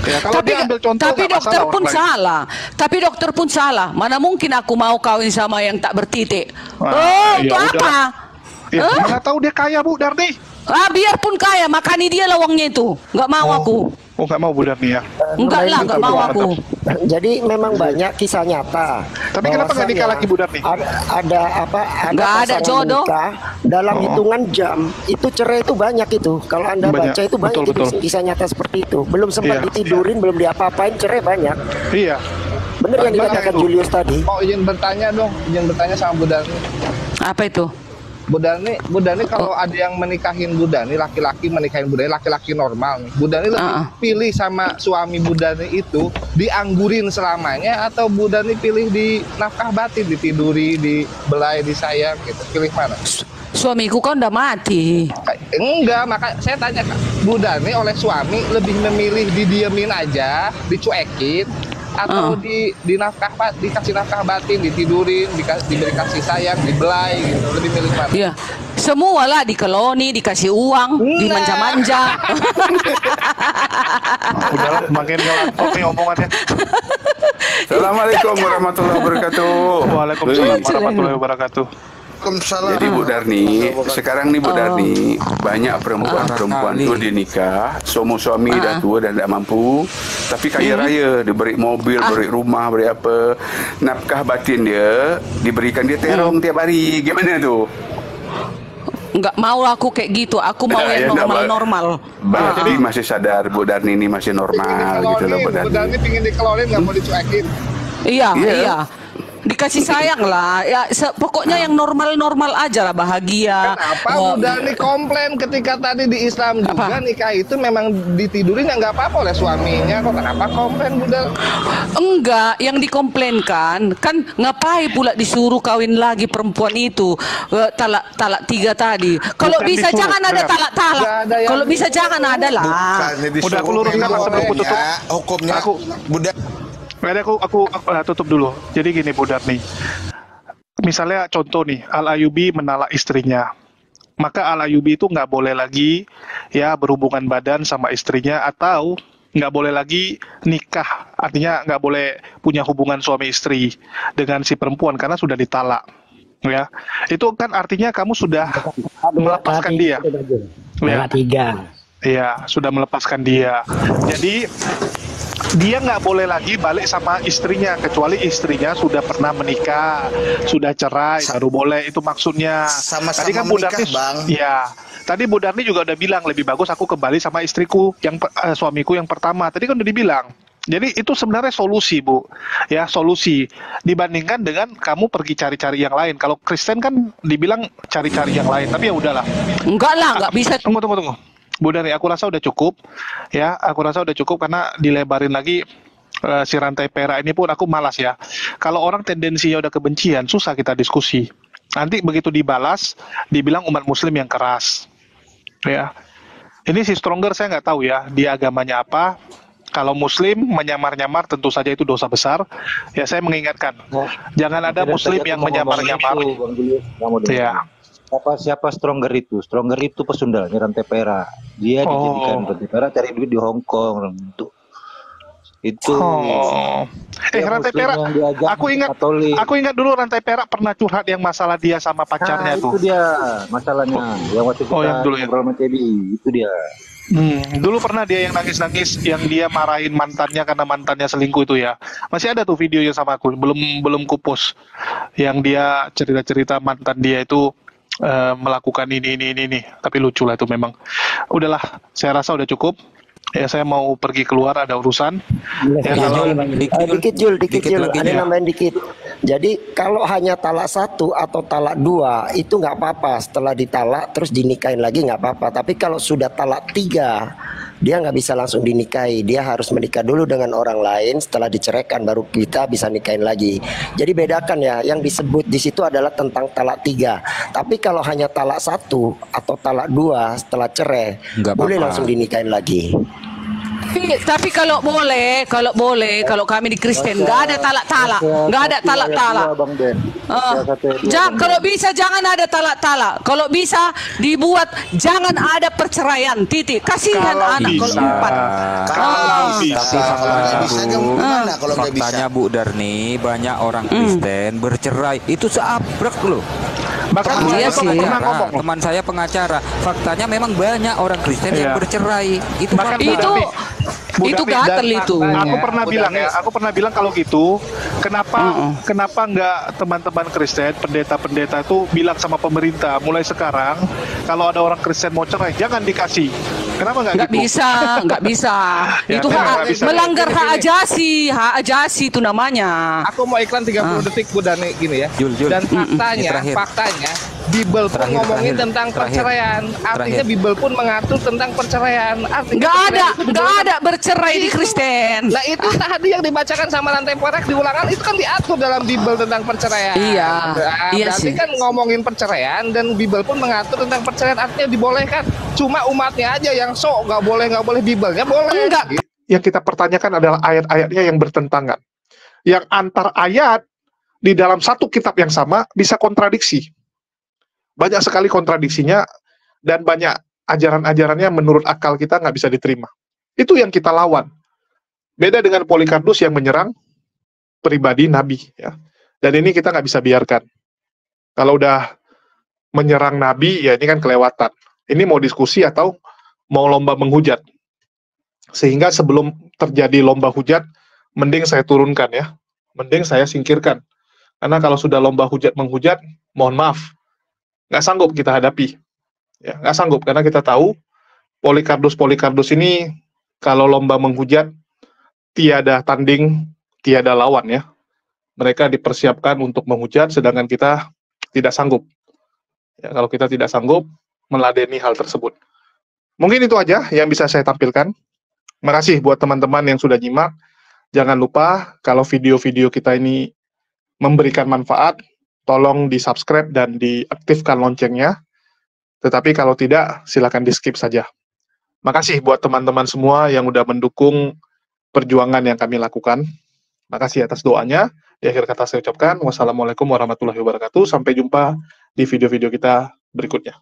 Ya, kalau dia ambil contoh tapi nggak dokter masalah pun orang lain. salah. Tapi dokter pun salah. Mana mungkin aku mau kawin sama yang tak bertitik? Wah, Itu ya apa? Ya, mana tahu dia kaya Bu Darni. Biarpun kaya, makani dia lawangnya itu. Nggak mau aku. Oh nggak mau Bu Darni ya. Enggak lah, nggak mau aku. Jadi memang banyak kisah nyata. Tapi kenapa nggak nikah lagi Bu Darni? Ada Nggak ada pasangan jodoh. nikah dalam hitungan jam itu cerai itu banyak itu. Kalau Anda Banyak. baca itu banyak Betul. itu kisah nyata seperti itu. Belum sempat Iya. ditidurin, belum diapa-apain, cerai banyak. Iya. Bener yang dikatakan Julius tadi. Mau izin bertanya dong, izin bertanya sama Bu Darni. Apa itu? Bu Darni kalau ada yang menikahin Bu Darni, laki-laki menikahin Bu Darni, laki-laki normal nih. Bu Darni lebih pilih sama suami Bu Darni itu dianggurin selamanya atau Bu Darni pilih di nafkah batin, ditiduri, dibelai, disayang gitu. Pilih mana? Suamiku kan udah mati. Enggak, maka saya tanya Bu Darni oleh suami lebih memilih didiemin aja, dicuekin atau di nafkah dikasih nafkah batin, ditidurin, diberi kasih sayang, dibelai gitu. Lebih milih mana? Iya. Semua lah dikeloni, dikasih uang, dimanja-manja. Udahlah, makin ngelantur nih omongannya. Assalamualaikum warahmatullahi wabarakatuh. Waalaikumsalam warahmatullahi wabarakatuh. Jadi Bu Darni, sekarang nih Bu Darni, banyak perempuan-perempuan tuh dinikah, semua suami dah tua dan tidak mampu, tapi kaya raya, diberi mobil, beri rumah, beri apa, nafkah batin dia diberikan dia terong tiap hari, gimana tuh? Enggak mau aku kayak gitu. Aku mau Ya, yang enggak, normal-normal. Berarti masih sadar Bu Darni ini masih normal gitu loh Bu Bu Darni. Darni pingin dikelonin, nggak mau dicuekin. Iya. Dikasih sayang lah. Ya, pokoknya yang normal-normal aja lah, bahagia. Kenapa Bu Darni komplain ketika tadi di Islam juga nikah itu memang ditidurin ya nggak apa-apa oleh suaminya, kok kenapa komplain Bu Darni? Enggak, yang dikomplainkan kan ngapain pula disuruh kawin lagi perempuan itu, talak 3 tadi. Kalau Bukan bisa disuruh, jangan ada Beb. talak-talak. Nggak ada yang Kalau bisa jangan ada lah. Udah aku luruskan sebelum aku tutup. Hukumnya budak. Jadi aku tutup dulu. Jadi gini Bu Darni. Misalnya contoh nih, Al-Ayyubi menalak istrinya. Maka Al-Ayyubi itu nggak boleh lagi ya berhubungan badan sama istrinya atau nggak boleh lagi nikah. Artinya nggak boleh punya hubungan suami istri dengan si perempuan karena sudah ditalak. Ya, itu kan artinya kamu sudah melepaskan dia. Ya. Iya, sudah melepaskan dia. Jadi dia nggak boleh lagi balik sama istrinya kecuali istrinya sudah pernah menikah, sudah cerai, baru boleh. Itu maksudnya. Sama-sama Tadi kan Bu menikah, Darni, Bang. ya. Tadi Bu Darni juga udah bilang lebih bagus aku kembali sama istriku yang suamiku yang pertama. Tadi kan udah dibilang. Jadi itu sebenarnya solusi, Bu. Ya, solusi dibandingkan dengan kamu pergi cari-cari yang lain. Kalau Kristen kan dibilang cari-cari yang lain, tapi ya udahlah. Enggak lah, enggak bisa. Tunggu. Bu Darni, aku rasa udah cukup. Ya, aku rasa udah cukup karena dilebarin lagi si rantai perak ini pun aku malas ya. Kalau orang tendensinya udah kebencian, susah kita diskusi. Nanti begitu dibalas, dibilang umat muslim yang keras. Ya. Ini si Stronger saya nggak tahu ya, dia agamanya apa. Kalau muslim menyamar-nyamar tentu saja itu dosa besar. Ya saya mengingatkan, jangan ada muslim yang menyamar-nyamar. Ya. Siapa Stronger itu? Stronger itu pesundalnya rantai perak. Dia dijadikan rantai perak cari duit di Hong Kong untuk itu. Rantai perak. Aku ingat dulu rantai perak pernah curhat yang masalah dia sama pacarnya tuh. Itu dia masalahnya. Yang waktu kita yang dulu ya. ngobrol sama Teddy, itu dia. Dulu pernah dia yang nangis-nangis, yang dia marahin mantannya karena mantannya selingkuh itu ya. Masih ada tuh videonya sama aku, belum kupus. Yang dia cerita-cerita mantan dia itu melakukan ini, tapi lucu lah itu memang. Udahlah, saya rasa udah cukup. Ya saya mau pergi keluar, ada urusan. Ya, Dikit Jul, ada nambahin dikit. Jadi kalau hanya talak 1 atau talak 2 itu nggak apa-apa. Setelah ditalak terus dinikahin lagi nggak apa-apa. Tapi kalau sudah talak 3 dia nggak bisa langsung dinikahi, dia harus menikah dulu dengan orang lain, setelah diceraikan baru kita bisa nikahin lagi. Jadi bedakan ya, yang disebut di situ adalah tentang talak 3. Tapi kalau hanya talak 1 atau talak 2 setelah cerai, Nggak boleh apa-apa. langsung dinikahin lagi. Tapi kalau boleh, kalau kami di Kristen nggak ada talak-talak, nggak ada talak-talak. Bang Ben. Kalau bisa jangan ada talak-talak. Kalau bisa dibuat jangan ada perceraian. Titik. Kasihan anak kalau 4. Tapi faktanya Bu Darni, banyak orang Kristen bercerai itu seabrek loh. Bahkan Teman saya pengacara, faktanya memang banyak orang Kristen yang bercerai. Itu itu gatel itu. Aku pernah bilang kalau gitu, kenapa nggak teman-teman Kristen, pendeta-pendeta itu bilang sama pemerintah mulai sekarang kalau ada orang Kristen mau cerai jangan dikasih. Kenapa nggak gitu? Nggak bisa. Ya, Itu melanggar hak ajasi itu namanya. Aku mau iklan 30 detik Bu Dani gini ya. Dan faktanya Bible pun ngomongin tentang perceraian. Artinya Bible pun mengatur tentang perceraian. Nggak ada bercerai di Kristen. Nah itu tadi yang dibacakan sama Lantai Porek di ulangan itu kan diatur dalam Bible tentang perceraian. Iya berarti sih. kan ngomongin perceraian dan Bible pun mengatur tentang perceraian, artinya dibolehkan. Cuma umatnya aja yang sok nggak boleh, Bible-nya boleh. Enggak. Yang kita pertanyakan adalah ayat-ayatnya yang bertentangan. Yang antar ayat di dalam satu kitab yang sama bisa kontradiksi. Banyak sekali kontradiksinya dan banyak ajaran-ajarannya menurut akal kita nggak bisa diterima. Itu yang kita lawan. Beda dengan Polycarpus yang menyerang pribadi Nabi. Ya. Dan ini kita nggak bisa biarkan. Kalau udah menyerang Nabi, ya ini kan kelewatan. Ini mau diskusi atau mau lomba menghujat. Sehingga sebelum terjadi lomba hujat, mending saya turunkan ya. Mending saya singkirkan. Karena kalau sudah lomba hujat menghujat, mohon maaf, nggak sanggup kita hadapi. Ya, nggak sanggup, karena kita tahu Polycarpus ini kalau lomba menghujat, tiada tanding, tiada lawan ya. Mereka dipersiapkan untuk menghujat, sedangkan kita tidak sanggup. Ya, kalau kita tidak sanggup meladeni hal tersebut. Mungkin itu aja yang bisa saya tampilkan. Makasih buat teman-teman yang sudah nyimak. Jangan lupa kalau video-video kita ini memberikan manfaat, tolong di-subscribe dan diaktifkan loncengnya. Tetapi kalau tidak, silakan di-skip saja. Makasih buat teman-teman semua yang udah mendukung perjuangan yang kami lakukan. Makasih atas doanya. Di akhir kata saya ucapkan, wassalamualaikum warahmatullahi wabarakatuh. Sampai jumpa di video-video kita berikutnya.